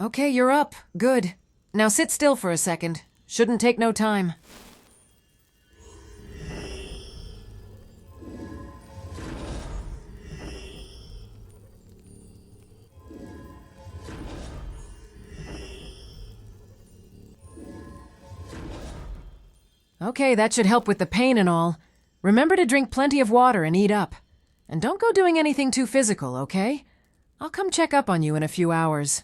Okay, you're up. Good. Now sit still for a second. Shouldn't take no time. Okay, that should help with the pain and all. Remember to drink plenty of water and eat up. And don't go doing anything too physical, okay? I'll come check up on you in a few hours.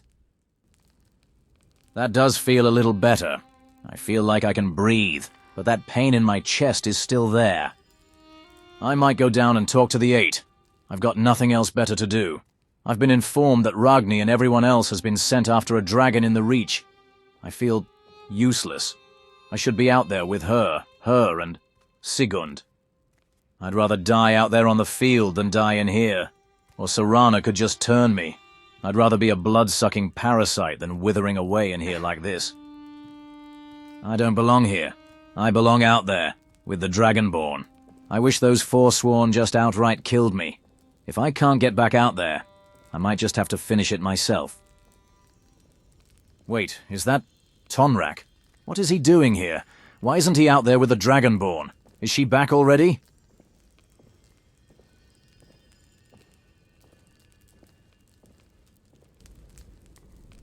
That does feel a little better. I feel like I can breathe, but that pain in my chest is still there. I might go down and talk to the Eight. I've got nothing else better to do. I've been informed that Ragni and everyone else has been sent after a dragon in the Reach. I feel useless. I should be out there with her and Sigund. I'd rather die out there on the field than die in here. Or Serana could just turn me. I'd rather be a blood-sucking parasite than withering away in here like this. I don't belong here. I belong out there, with the Dragonborn. I wish those Forsworn just outright killed me. If I can't get back out there, I might just have to finish it myself. Wait, is that Tonrak? What is he doing here? Why isn't he out there with the Dragonborn? Is she back already?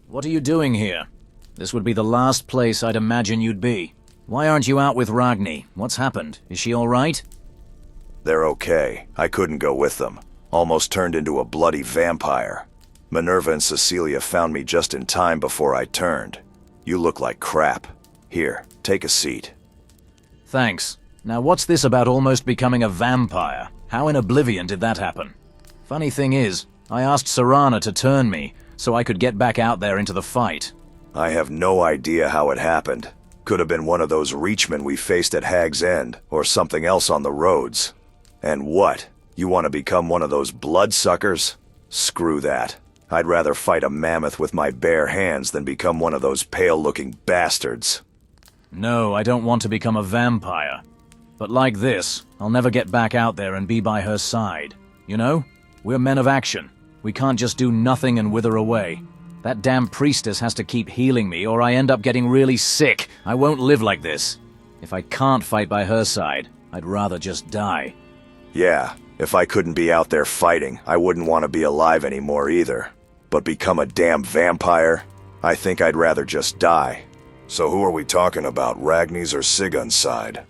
What are you doing here? This would be the last place I'd imagine you'd be. Why aren't you out with Ragni? What's happened? Is she all right? They're okay. I couldn't go with them. Almost turned into a bloody vampire. Minerva and Cecilia found me just in time before I turned. You look like crap. Here, take a seat. Thanks. Now what's this about almost becoming a vampire? How in Oblivion did that happen? Funny thing is, I asked Serana to turn me, so I could get back out there into the fight. I have no idea how it happened. Could have been one of those Reachmen we faced at Hag's End, or something else on the roads. And what? You want to become one of those bloodsuckers? Screw that. I'd rather fight a mammoth with my bare hands than become one of those pale-looking bastards. No, I don't want to become a vampire. But like this, I'll never get back out there and be by her side. You know? We're men of action. We can't just do nothing and wither away. That damn priestess has to keep healing me, or I end up getting really sick. I won't live like this. If I can't fight by her side, I'd rather just die. Yeah, if I couldn't be out there fighting, I wouldn't want to be alive anymore either. But become a damn vampire? I think I'd rather just die. So who are we talking about, Ragni's or Sigund's side?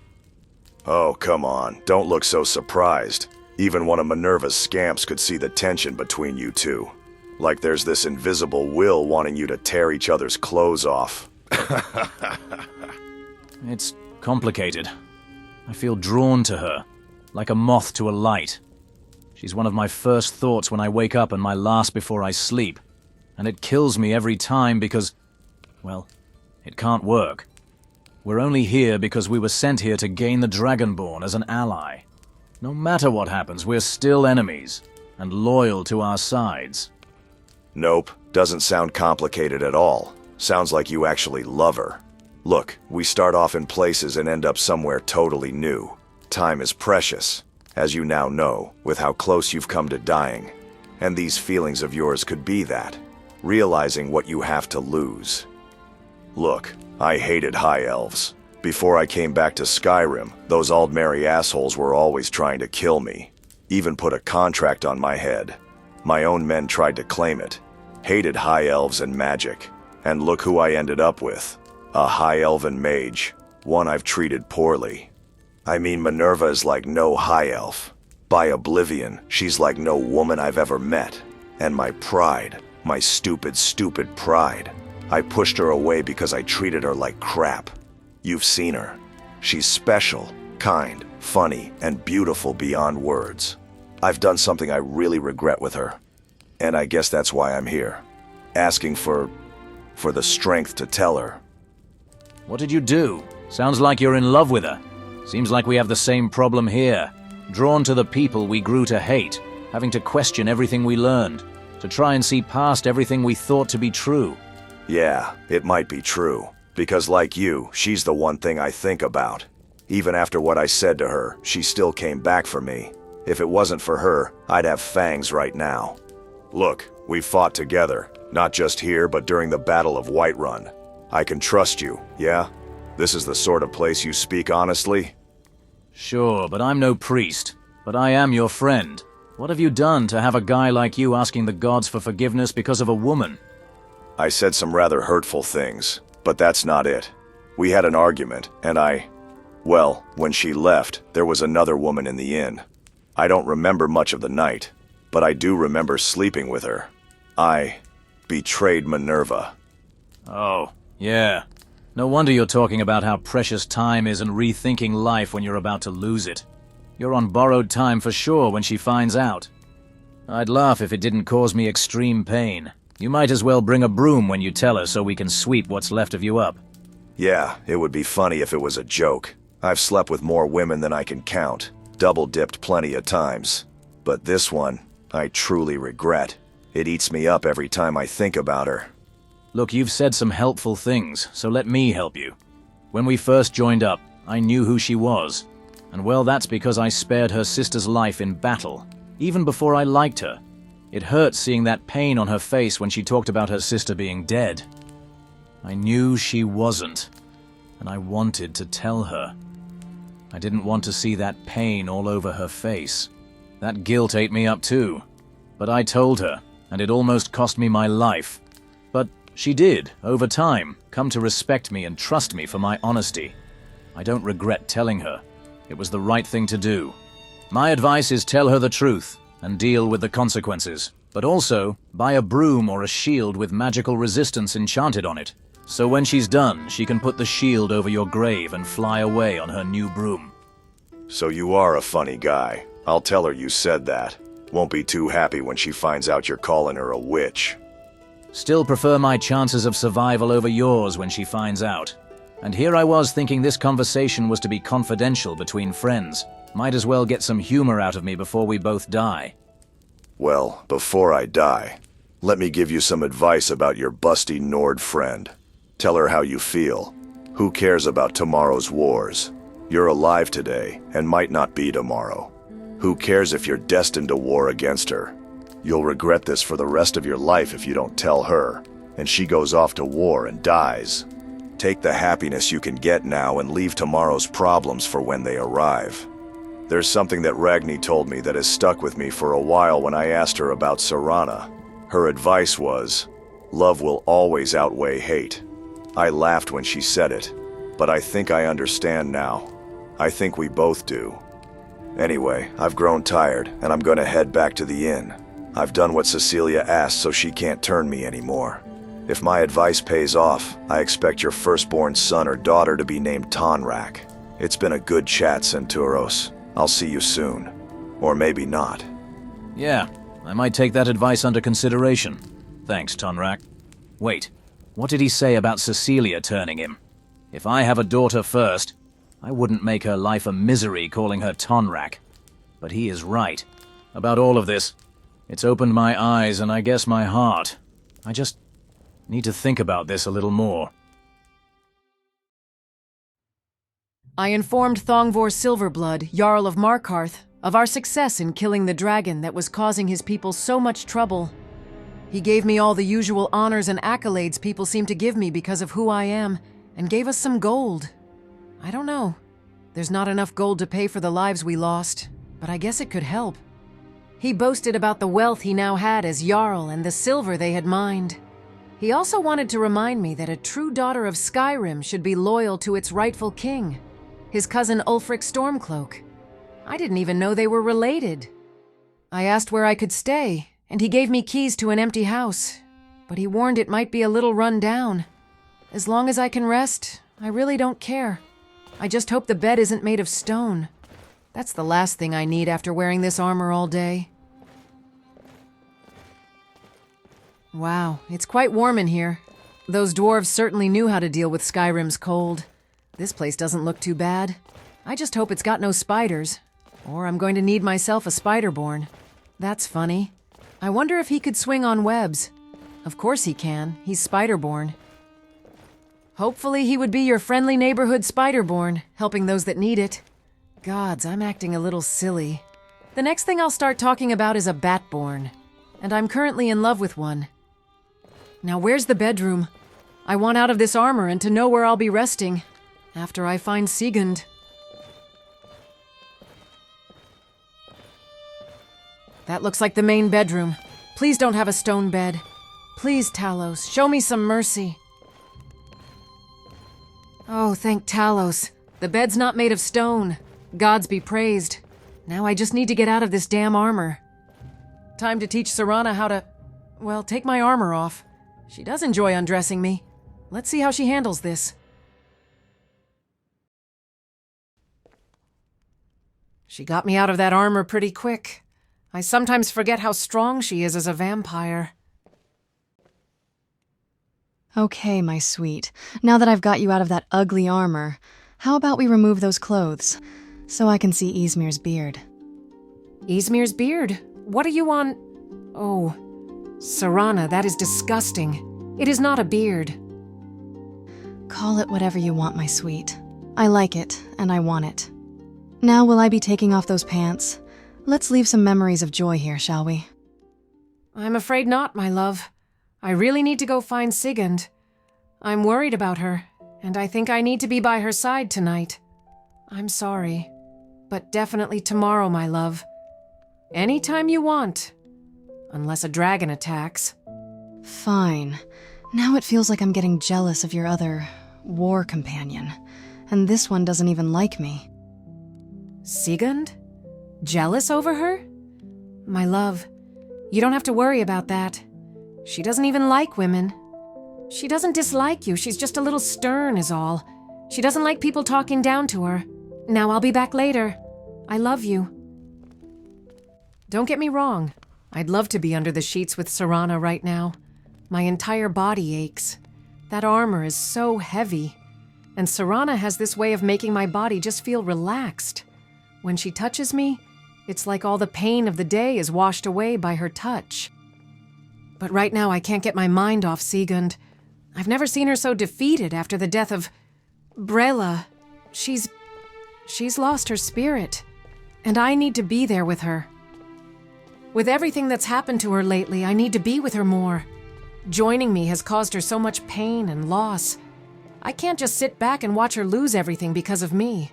Oh, come on, don't look so surprised. Even one of Minerva's scamps could see the tension between you two. Like there's this invisible will wanting you to tear each other's clothes off. It's complicated. I feel drawn to her, like a moth to a light. She's one of my first thoughts when I wake up and my last before I sleep. And it kills me every time because, well, it can't work. We're only here because we were sent here to gain the Dragonborn as an ally. No matter what happens, we're still enemies, and loyal to our sides. Nope, doesn't sound complicated at all. Sounds like you actually love her. Look, we start off in places and end up somewhere totally new. Time is precious, as you now know, with how close you've come to dying. And these feelings of yours could be that, realizing what you have to lose. Look, I hated High Elves. Before I came back to Skyrim, those Aldmeri assholes were always trying to kill me. Even put a contract on my head. My own men tried to claim it. Hated High Elves and magic. And look who I ended up with. A High Elven mage. One I've treated poorly. I mean, Minerva is like no High Elf. By oblivion, she's like no woman I've ever met. And my pride, my stupid, stupid pride. I pushed her away because I treated her like crap. You've seen her. She's special, kind, funny, and beautiful beyond words. I've done something I really regret with her. And I guess that's why I'm here. Asking for the strength to tell her. What did you do? Sounds like you're in love with her. Seems like we have the same problem here. Drawn to the people we grew to hate, having to question everything we learned, to try and see past everything we thought to be true. Yeah, it might be true. Because like you, she's the one thing I think about. Even after what I said to her, she still came back for me. If it wasn't for her, I'd have fangs right now. Look, we fought together, not just here, but during the Battle of Whiterun. I can trust you, yeah? This is the sort of place you speak honestly? Sure, but I'm no priest. But I am your friend. What have you done to have a guy like you asking the gods for forgiveness because of a woman? I said some rather hurtful things, but that's not it. We had an argument, and well, when she left, there was another woman in the inn. I don't remember much of the night, but I do remember sleeping with her. I betrayed Minerva. Oh, yeah. No wonder you're talking about how precious time is and rethinking life when you're about to lose it. You're on borrowed time for sure when she finds out. I'd laugh if it didn't cause me extreme pain. You might as well bring a broom when you tell her so we can sweep what's left of you up. Yeah, it would be funny if it was a joke. I've slept with more women than I can count. Double-dipped plenty of times. But this one, I truly regret. It eats me up every time I think about her. Look, you've said some helpful things, so let me help you. When we first joined up, I knew who she was. And well, that's because I spared her sister's life in battle, even before I liked her. It hurt seeing that pain on her face when she talked about her sister being dead. I knew she wasn't, and I wanted to tell her. I didn't want to see that pain all over her face. That guilt ate me up too. But I told her, and it almost cost me my life. But she did, over time, come to respect me and trust me for my honesty. I don't regret telling her. It was the right thing to do. My advice is tell her the truth and deal with the consequences. But also, buy a broom or a shield with magical resistance enchanted on it. So when she's done, she can put the shield over your grave and fly away on her new broom. So you are a funny guy. I'll tell her you said that. Won't be too happy when she finds out you're calling her a witch. Still prefer my chances of survival over yours when she finds out. And here I was thinking this conversation was to be confidential between friends. Might as well get some humor out of me before we both die. Well, before I die, let me give you some advice about your busty Nord friend. Tell her how you feel. Who cares about tomorrow's wars? You're alive today, and might not be tomorrow. Who cares if you're destined to war against her? You'll regret this for the rest of your life if you don't tell her, and she goes off to war and dies. Take the happiness you can get now and leave tomorrow's problems for when they arrive. There's something that Ragni told me that has stuck with me for a while when I asked her about Serana. Her advice was, love will always outweigh hate. I laughed when she said it, but I think I understand now. I think we both do. Anyway, I've grown tired, and I'm gonna head back to the inn. I've done what Cecilia asked, so she can't turn me anymore. If my advice pays off, I expect your firstborn son or daughter to be named Tonrak. It's been a good chat, Senturos. I'll see you soon. Or maybe not. Yeah, I might take that advice under consideration. Thanks, Tonrak. Wait, what did he say about Cecilia turning him? If I have a daughter first, I wouldn't make her life a misery calling her Tonrak. But he is right. About all of this, it's opened my eyes and I guess my heart. I just need to think about this a little more. I informed Thongvor Silverblood, Jarl of Markarth, of our success in killing the dragon that was causing his people so much trouble. He gave me all the usual honors and accolades people seem to give me because of who I am, and gave us some gold. I don't know. There's not enough gold to pay for the lives we lost, but I guess it could help. He boasted about the wealth he now had as Jarl and the silver they had mined. He also wanted to remind me that a true daughter of Skyrim should be loyal to its rightful king, his cousin Ulfric Stormcloak. I didn't even know they were related. I asked where I could stay, and he gave me keys to an empty house, but he warned it might be a little run down. As long as I can rest, I really don't care. I just hope the bed isn't made of stone. That's the last thing I need after wearing this armor all day. Wow, it's quite warm in here. Those dwarves certainly knew how to deal with Skyrim's cold. This place doesn't look too bad. I just hope it's got no spiders, or I'm going to need myself a spiderborn. That's funny. I wonder if he could swing on webs. Of course he can. He's spiderborn. Hopefully he would be your friendly neighborhood spiderborn, helping those that need it. Gods, I'm acting a little silly. The next thing I'll start talking about is a batborn, and I'm currently in love with one. Now where's the bedroom? I want out of this armor and to know where I'll be resting after I find Sigund. That looks like the main bedroom. Please don't have a stone bed. Please, Talos, show me some mercy. Oh, thank Talos. The bed's not made of stone. Gods be praised. Now I just need to get out of this damn armor. Time to teach Serana how to, well, take my armor off. She does enjoy undressing me. Let's see how she handles this. She got me out of that armor pretty quick. I sometimes forget how strong she is as a vampire. Okay, my sweet. Now that I've got you out of that ugly armor, how about we remove those clothes, so I can see Ysmir's beard? Ysmir's beard? What are you on? Oh, Serana, that is disgusting. It is not a beard. Call it whatever you want, my sweet. I like it, and I want it. Now will I be taking off those pants? Let's leave some memories of joy here, shall we? I'm afraid not, my love. I really need to go find Sigund. I'm worried about her, and I think I need to be by her side tonight. I'm sorry, but definitely tomorrow, my love. Anytime you want. Unless a dragon attacks. Fine. Now it feels like I'm getting jealous of your other war companion, and this one doesn't even like me. Sigund? Jealous over her? My love, you don't have to worry about that. She doesn't even like women. She doesn't dislike you, she's just a little stern is all. She doesn't like people talking down to her. Now I'll be back later. I love you. Don't get me wrong. I'd love to be under the sheets with Serana right now. My entire body aches. That armor is so heavy. And Serana has this way of making my body just feel relaxed. When she touches me, it's like all the pain of the day is washed away by her touch. But right now I can't get my mind off Sigund. I've never seen her so defeated after the death of Brella. She's lost her spirit. And I need to be there with her. With everything that's happened to her lately, I need to be with her more. Joining me has caused her so much pain and loss. I can't just sit back and watch her lose everything because of me.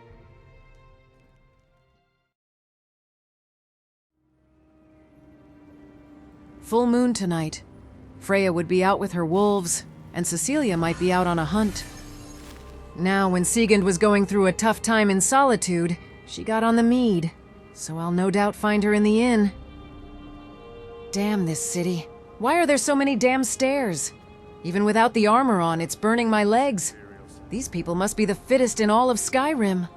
Full moon tonight. Freya would be out with her wolves, and Cecilia might be out on a hunt. Now, when Sigund was going through a tough time in solitude, she got on the mead, so I'll no doubt find her in the inn. Damn this city. Why are there so many damn stairs? Even without the armor on, it's burning my legs. These people must be the fittest in all of Skyrim.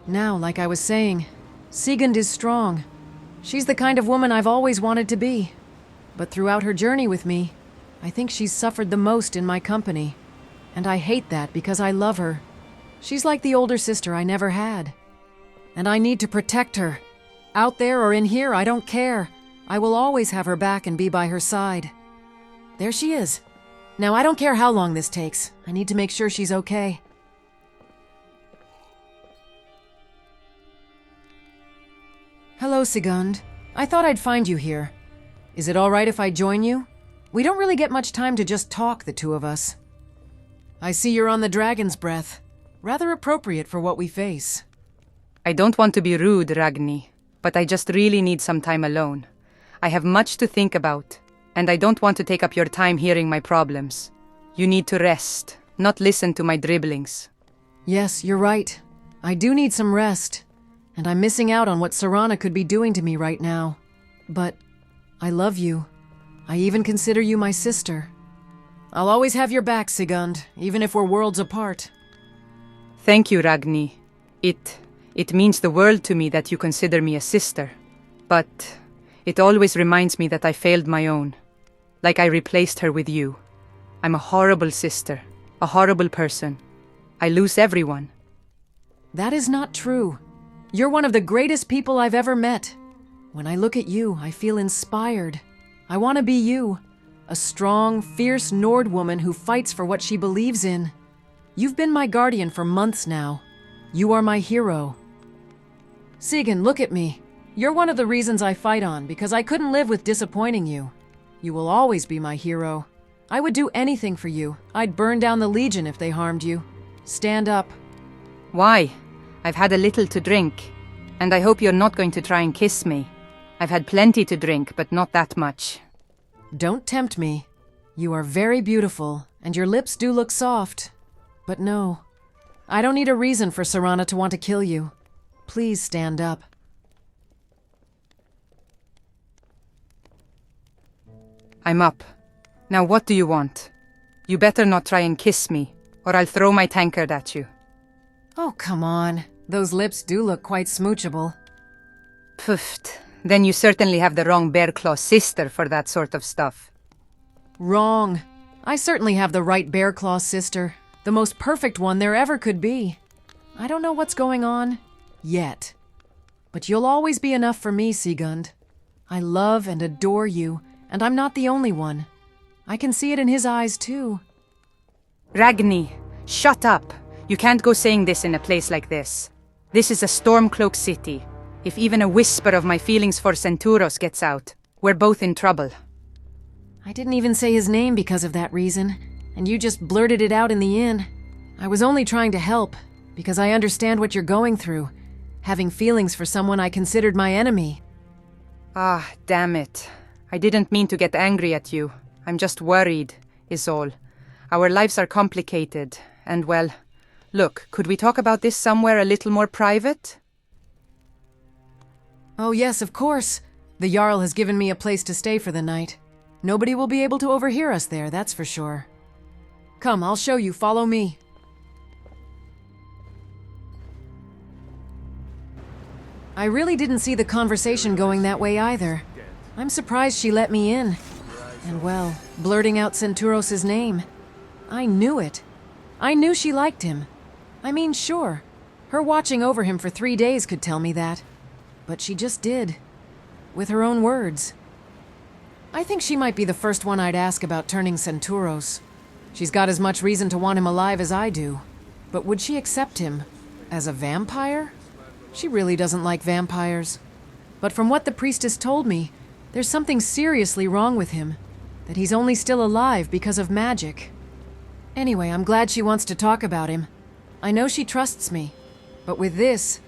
Now, like I was saying, Sigund is strong. She's the kind of woman I've always wanted to be. But throughout her journey with me, I think she's suffered the most in my company. And I hate that because I love her. She's like the older sister I never had. And I need to protect her. Out there or in here, I don't care. I will always have her back and be by her side. There she is. Now, I don't care how long this takes. I need to make sure she's okay. Hello, Sigund. I thought I'd find you here. Is it all right if I join you? We don't really get much time to just talk, the two of us. I see you're on the Dragon's Breath. Rather appropriate for what we face. I don't want to be rude, Ragni, but I just really need some time alone. I have much to think about, and I don't want to take up your time hearing my problems. You need to rest, not listen to my dribblings. Yes, you're right. I do need some rest, and I'm missing out on what Serana could be doing to me right now. But I love you. I even consider you my sister. I'll always have your back, Sigund, even if we're worlds apart. Thank you, Ragni. It means the world to me that you consider me a sister. But it always reminds me that I failed my own. Like I replaced her with you. I'm a horrible sister, a horrible person. I lose everyone. That is not true. You're one of the greatest people I've ever met. When I look at you, I feel inspired. I want to be you. A strong, fierce Nord woman who fights for what she believes in. You've been my guardian for months now. You are my hero. Sigund, look at me. You're one of the reasons I fight on, because I couldn't live with disappointing you. You will always be my hero. I would do anything for you. I'd burn down the Legion if they harmed you. Stand up. Why? I've had a little to drink, and I hope you're not going to try and kiss me. I've had plenty to drink, but not that much. Don't tempt me. You are very beautiful, and your lips do look soft. But no, I don't need a reason for Serana to want to kill you. Please stand up. I'm up. Now what do you want? You better not try and kiss me, or I'll throw my tankard at you. Oh, come on. Those lips do look quite smoochable. Pfft. Then you certainly have the wrong Bear-Claw sister for that sort of stuff. Wrong. I certainly have the right Bear-Claw sister. The most perfect one there ever could be. I don't know what's going on yet. But you'll always be enough for me, Sigund. I love and adore you, and I'm not the only one. I can see it in his eyes, too. Ragni, shut up. You can't go saying this in a place like this. This is a Stormcloak city. If even a whisper of my feelings for Senturos gets out, we're both in trouble. I didn't even say his name because of that reason, and you just blurted it out in the inn. I was only trying to help, because I understand what you're going through, having feelings for someone I considered my enemy. Ah, damn it. I didn't mean to get angry at you. I'm just worried, is all. Our lives are complicated, and well, look, could we talk about this somewhere a little more private? Oh yes, of course. The Jarl has given me a place to stay for the night. Nobody will be able to overhear us there, that's for sure. Come, I'll show you, follow me. I really didn't see the conversation going that way either. I'm surprised she let me in. And well, blurting out Senturos' name. I knew it. I knew she liked him. I mean, sure. Her watching over him for 3 days could tell me that. But she just did. With her own words. I think she might be the first one I'd ask about turning Senturos. She's got as much reason to want him alive as I do. But would she accept him? As a vampire? She really doesn't like vampires. But from what the priestess told me, there's something seriously wrong with him, that he's only still alive because of magic. Anyway, I'm glad she wants to talk about him. I know she trusts me, but with this,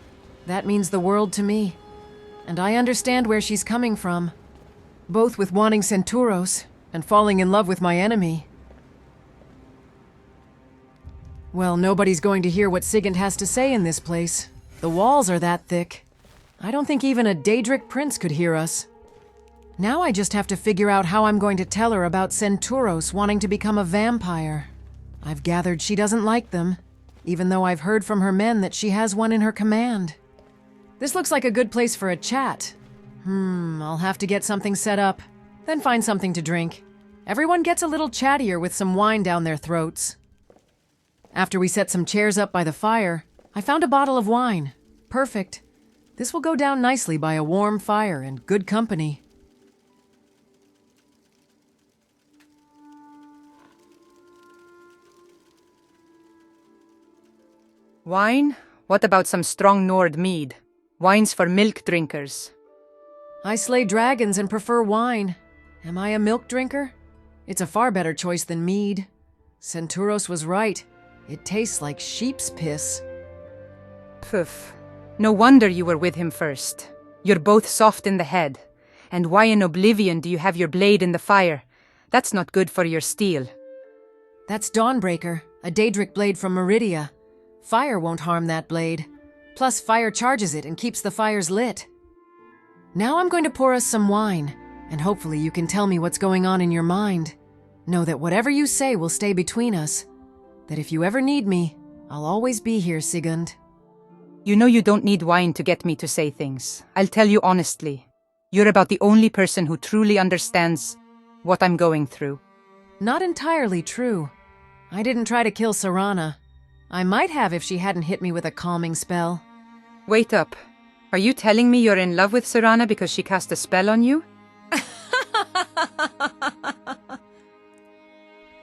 that means the world to me. And I understand where she's coming from, both with wanting Senturos and falling in love with my enemy. Well, nobody's going to hear what Sigund has to say in this place. The walls are that thick. I don't think even a Daedric prince could hear us. Now I just have to figure out how I'm going to tell her about Senturos wanting to become a vampire. I've gathered she doesn't like them, even though I've heard from her men that she has one in her command. This looks like a good place for a chat. I'll have to get something set up, then find something to drink. Everyone gets a little chattier with some wine down their throats. After we set some chairs up by the fire, I found a bottle of wine. Perfect. This will go down nicely by a warm fire and good company. Wine? What about some strong Nord mead? Wine's for milk drinkers. I slay dragons and prefer wine. Am I a milk drinker? It's a far better choice than mead. Senturos was right. It tastes like sheep's piss. Poof. No wonder you were with him first. You're both soft in the head. And why in oblivion do you have your blade in the fire? That's not good for your steel. That's Dawnbreaker, a Daedric blade from Marillia. Fire won't harm that blade. Plus, fire charges it and keeps the fires lit. Now I'm going to pour us some wine, and hopefully you can tell me what's going on in your mind. Know that whatever you say will stay between us. That if you ever need me, I'll always be here, Sigund. You know you don't need wine to get me to say things. I'll tell you honestly. You're about the only person who truly understands what I'm going through. Not entirely true. I didn't try to kill Serana. I might have if she hadn't hit me with a calming spell. Wait up. Are you telling me you're in love with Serana because she cast a spell on you?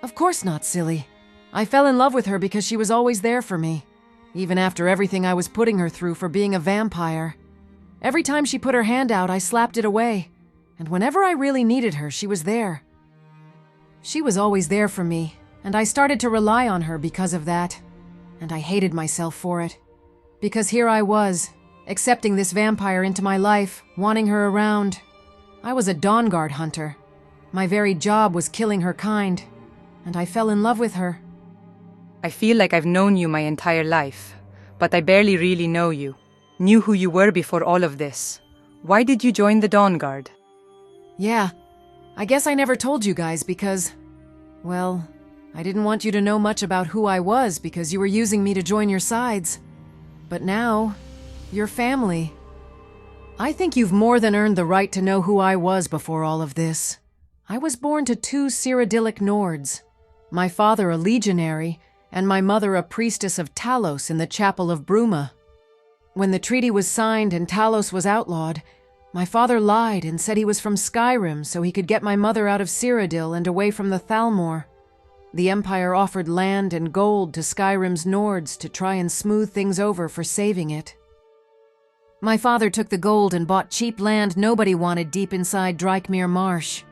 Of course not, silly. I fell in love with her because she was always there for me, even after everything I was putting her through for being a vampire. Every time she put her hand out, I slapped it away, and whenever I really needed her, she was there. She was always there for me, and I started to rely on her because of that. And I hated myself for it. Because here I was, accepting this vampire into my life, wanting her around. I was a Dawnguard hunter. My very job was killing her kind, and I fell in love with her. I feel like I've known you my entire life, but I barely really know you. Knew who you were before all of this. Why did you join the Dawnguard? Yeah, I guess I never told you guys because, well, I didn't want you to know much about who I was because you were using me to join your sides. But now, you're family. I think you've more than earned the right to know who I was before all of this. I was born to two Cyrodiilic Nords. My father a legionary, and my mother a priestess of Talos in the Chapel of Bruma. When the treaty was signed and Talos was outlawed, my father lied and said he was from Skyrim so he could get my mother out of Cyrodiil and away from the Thalmor. The Empire offered land and gold to Skyrim's Nords to try and smooth things over for saving it. My father took the gold and bought cheap land nobody wanted deep inside Drakmir Marsh.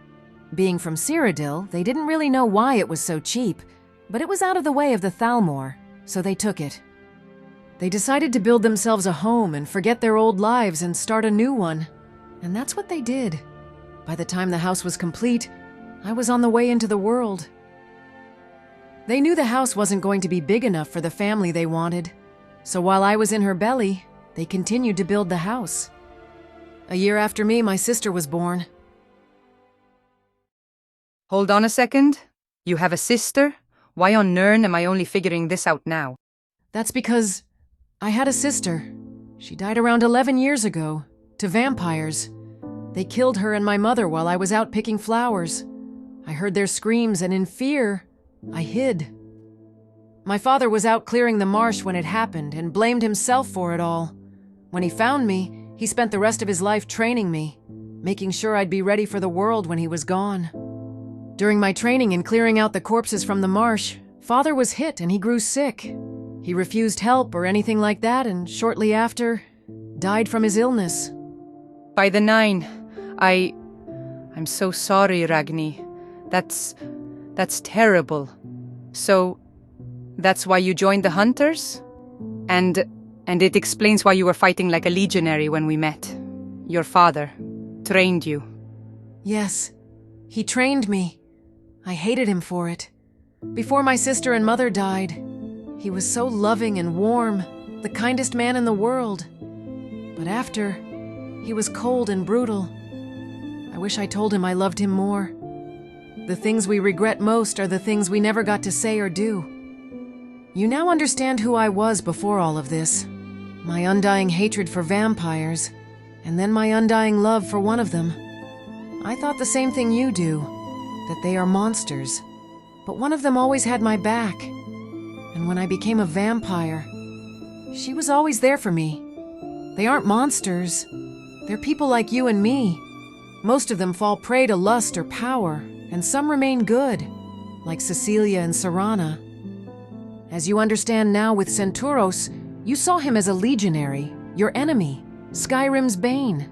Being from Cyrodiil, they didn't really know why it was so cheap, but it was out of the way of the Thalmor, so they took it. They decided to build themselves a home and forget their old lives and start a new one, and that's what they did. By the time the house was complete, I was on the way into the world. They knew the house wasn't going to be big enough for the family they wanted, so while I was in her belly, they continued to build the house. A year after me, my sister was born. Hold on a second. You have a sister? Why on Nirn am I only figuring this out now? That's because I had a sister. She died around 11 years ago, to vampires. They killed her and my mother while I was out picking flowers. I heard their screams, and in fear, I hid. My father was out clearing the marsh when it happened and blamed himself for it all. When he found me, he spent the rest of his life training me, making sure I'd be ready for the world when he was gone. During my training in clearing out the corpses from the marsh, Father was hit and he grew sick. He refused help or anything like that and shortly after, died from his illness. By the 9, I'm so sorry, Ragni. That's terrible. So, that's why you joined the Hunters? And it explains why you were fighting like a legionary when we met. Your father trained you. Yes, he trained me. I hated him for it. Before my sister and mother died, he was so loving and warm, the kindest man in the world. But after, he was cold and brutal. I wish I told him I loved him more. The things we regret most are the things we never got to say or do. You now understand who I was before all of this. My undying hatred for vampires, and then my undying love for one of them. I thought the same thing you do, that they are monsters. But one of them always had my back. And when I became a vampire, she was always there for me. They aren't monsters. They're people like you and me. Most of them fall prey to lust or power, and some remain good, like Cecilia and Serana. As you understand now with Senturos, you saw him as a legionary, your enemy, Skyrim's bane.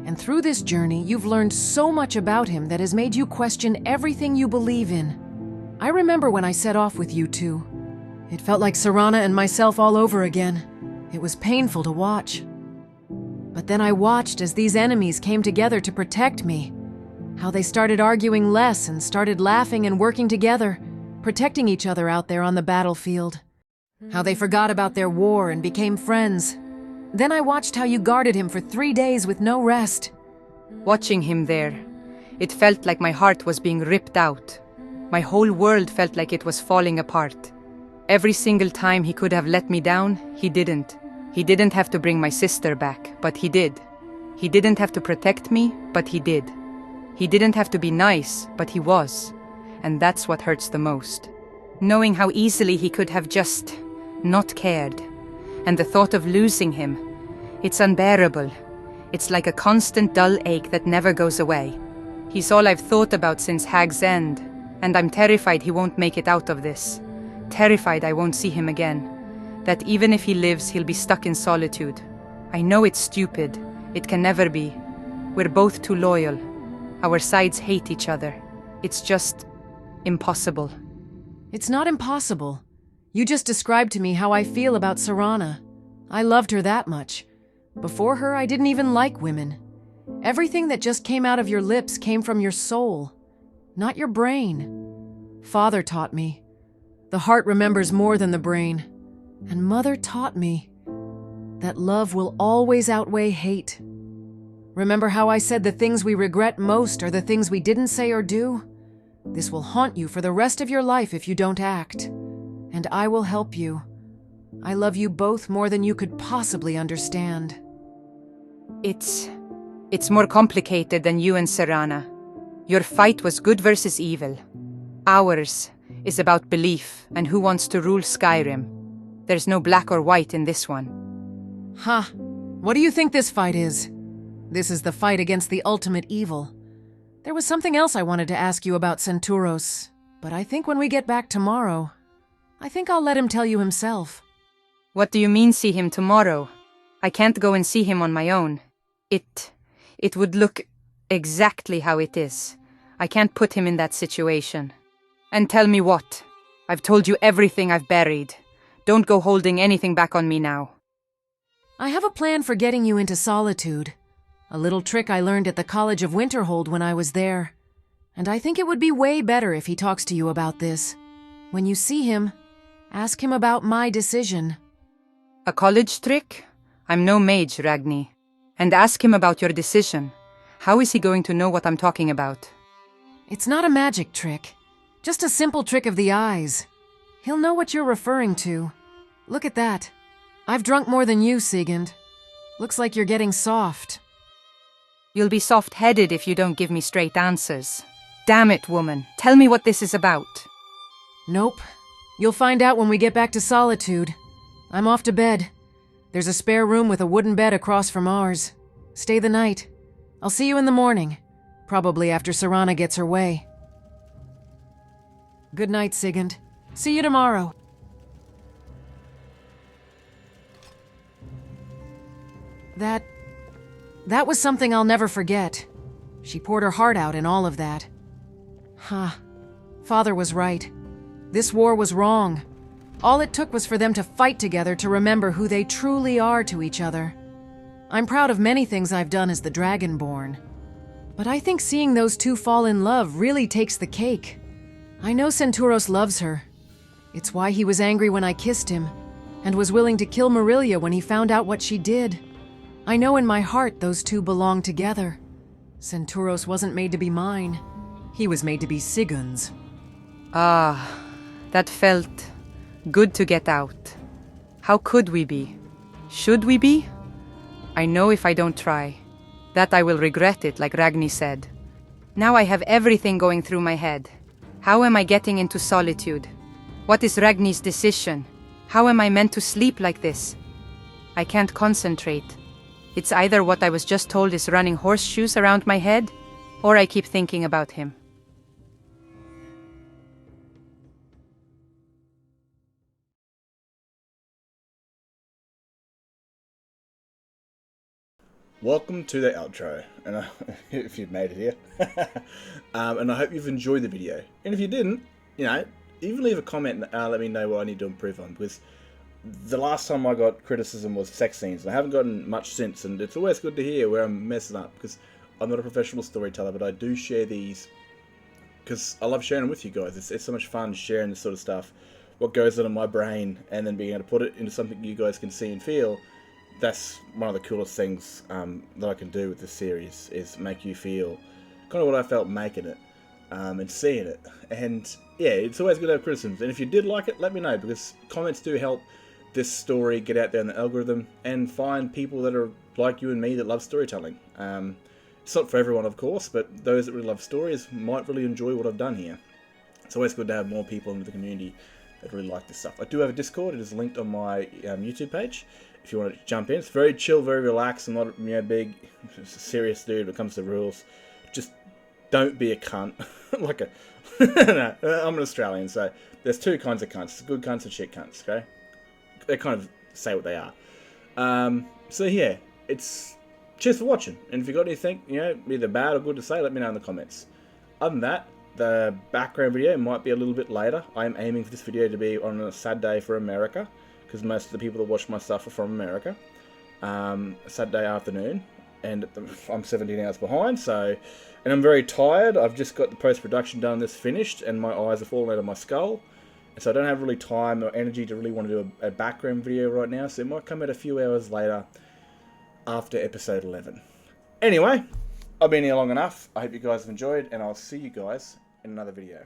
And through this journey, you've learned so much about him that has made you question everything you believe in. I remember when I set off with you two. It felt like Serana and myself all over again. It was painful to watch. But then I watched as these enemies came together to protect me. How they started arguing less and started laughing and working together, protecting each other out there on the battlefield. How they forgot about their war and became friends. Then I watched how you guarded him for 3 days with no rest. Watching him there, it felt like my heart was being ripped out. My whole world felt like it was falling apart. Every single time he could have let me down, he didn't. He didn't have to bring my sister back, but he did. He didn't have to protect me, but he did. He didn't have to be nice, but he was. And that's what hurts the most. Knowing how easily he could have just not cared. And the thought of losing him, it's unbearable. It's like a constant dull ache that never goes away. He's all I've thought about since Hag's End, and I'm terrified he won't make it out of this. Terrified I won't see him again. That even if he lives, he'll be stuck in solitude. I know it's stupid. It can never be. We're both too loyal. Our sides hate each other. It's just impossible. It's not impossible. You just described to me how I feel about Serana. I loved her that much. Before her, I didn't even like women. Everything that just came out of your lips came from your soul, not your brain. Father taught me. The heart remembers more than the brain. And Mother taught me that love will always outweigh hate. Remember how I said the things we regret most are the things we didn't say or do? This will haunt you for the rest of your life if you don't act. And I will help you. I love you both more than you could possibly understand. It's more complicated than you and Serana. Your fight was good versus evil. Ours is about belief and who wants to rule Skyrim. There's no black or white in this one. Ha! What do you think this fight is? This is the fight against the ultimate evil. There was something else I wanted to ask you about Senturos, but I think when we get back tomorrow, I think I'll let him tell you himself. What do you mean see him tomorrow? I can't go and see him on my own. It would look exactly how it is. I can't put him in that situation. And tell me what? I've told you everything I've buried. Don't go holding anything back on me now. I have a plan for getting you into solitude. A little trick I learned at the College of Winterhold when I was there. And I think it would be way better if he talks to you about this. When you see him, ask him about my decision. A college trick? I'm no mage, Ragni. And ask him about your decision. How is he going to know what I'm talking about? It's not a magic trick. Just a simple trick of the eyes. He'll know what you're referring to. Look at that. I've drunk more than you, Sigund. Looks like you're getting soft. You'll be soft-headed if you don't give me straight answers. Damn it, woman. Tell me what this is about. Nope. You'll find out when we get back to Solitude. I'm off to bed. There's a spare room with a wooden bed across from ours. Stay the night. I'll see you in the morning. Probably after Serana gets her way. Good night, Sigund. See you tomorrow. That was something I'll never forget. She poured her heart out in all of that. Father was right. This war was wrong. All it took was for them to fight together to remember who they truly are to each other. I'm proud of many things I've done as the Dragonborn. But I think seeing those two fall in love really takes the cake. I know Senturos loves her. It's why he was angry when I kissed him, and was willing to kill Marillia when he found out what she did. I know in my heart those two belong together. Senturos wasn't made to be mine. He was made to be Sigund's. Ah, that felt good to get out. How could we be? Should we be? I know if I don't try, that I will regret it, like Ragni said. Now I have everything going through my head. How am I getting into solitude? What is Ragni's decision? How am I meant to sleep like this? I can't concentrate. It's either what I was just told is running horseshoes around my head, or I keep thinking about him. Welcome to the outro, and if you've made it here, and I hope you've enjoyed the video. And if you didn't, even leave a comment and let me know what I need to improve on, because the last time I got criticism was sex scenes, and I haven't gotten much since, and it's always good to hear where I'm messing up, because I'm not a professional storyteller, but I do share these because I love sharing them with you guys. It's so much fun sharing this sort of stuff, what goes on in my brain, and then being able to put it into something you guys can see and feel. That's one of the coolest things that I can do with this series, is make you feel kind of what I felt making it and seeing it. And yeah, it's always good to have criticisms. And if you did like it, let me know, because comments do help this story get out there in the algorithm and find people that are like you and me that love storytelling. It's not for everyone, of course, but those that really love stories might really enjoy what I've done here. It's always good to have more people in the community that really like this stuff. I do have a Discord. It is linked on my YouTube page. If you want to jump in, it's very chill, very relaxed. I'm not big, serious dude when it comes to rules. Just don't be a cunt. No, I'm an Australian, so there's two kinds of cunts: good cunts and shit cunts. Okay, they kind of say what they are. So yeah, it's cheers for watching. And if you got anything, either bad or good to say, let me know in the comments. Other than that, the background video might be a little bit later. I am aiming for this video to be on a Saturday for America, because most of the people that watch my stuff are from America. Saturday afternoon, and I'm 17 hours behind, and I'm very tired. I've just got the post-production done, this finished, and my eyes are falling out of my skull, and so I don't have really time or energy to really want to do a background video right now, so it might come out a few hours later after episode 11. Anyway, I've been here long enough. I hope you guys have enjoyed, and I'll see you guys in another video.